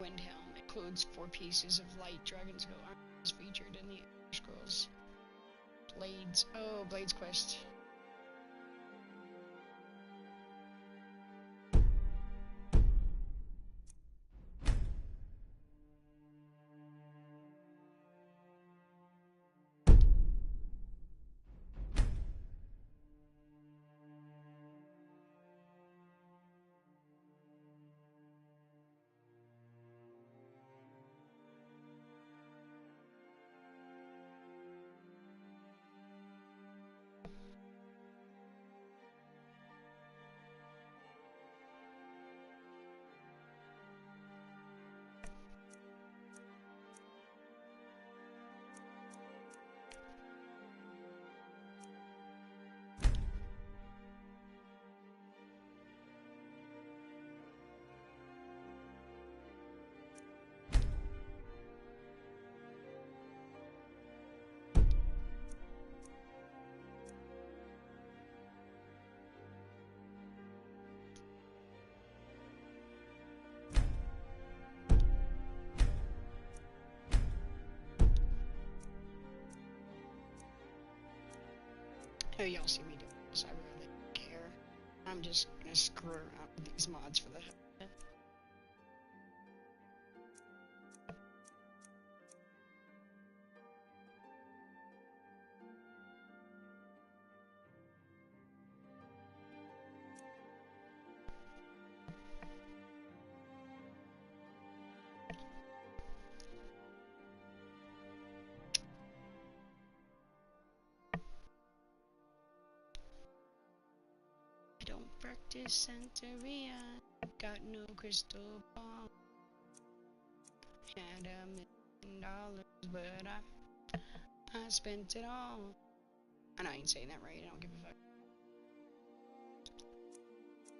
Windhelm includes 4 pieces of light dragon's go armor is featured in the Elder Scrolls. Blades. Oh, Blades Quest. Oh, y'all see me do this. I really don't care. I'm just gonna screw around with these mods for the heck of it. I don't practice Santeria, got no crystal ball. Had $1 million, but I spent it all. I know I ain't saying that right, I don't give a fuck.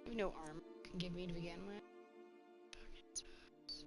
I have no armor you can give me to begin with. Fucking sucks.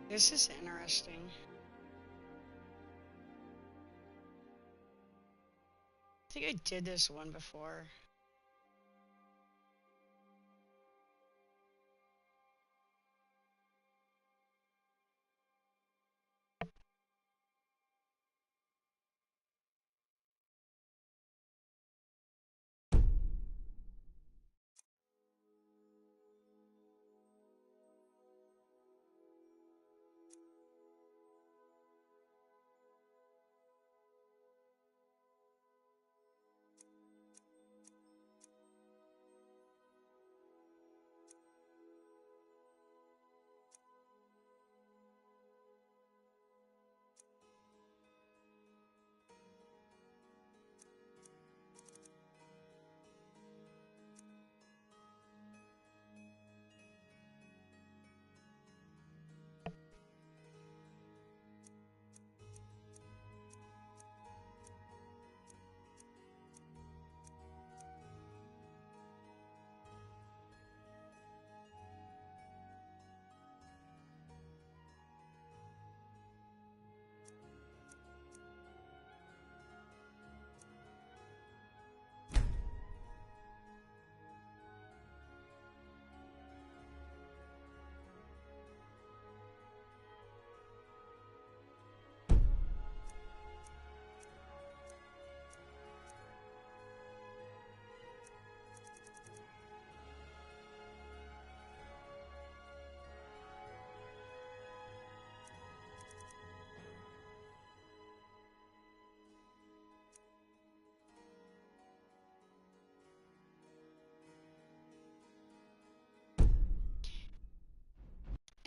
This is interesting. think I did this one before.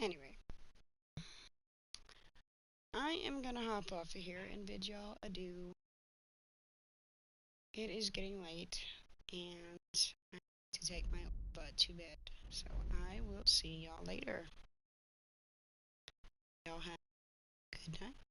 Anyway, I am gonna hop off of here and bid y'all adieu. It is getting late, and I need to take my butt to bed. So I will see y'all later. Y'all have a good night.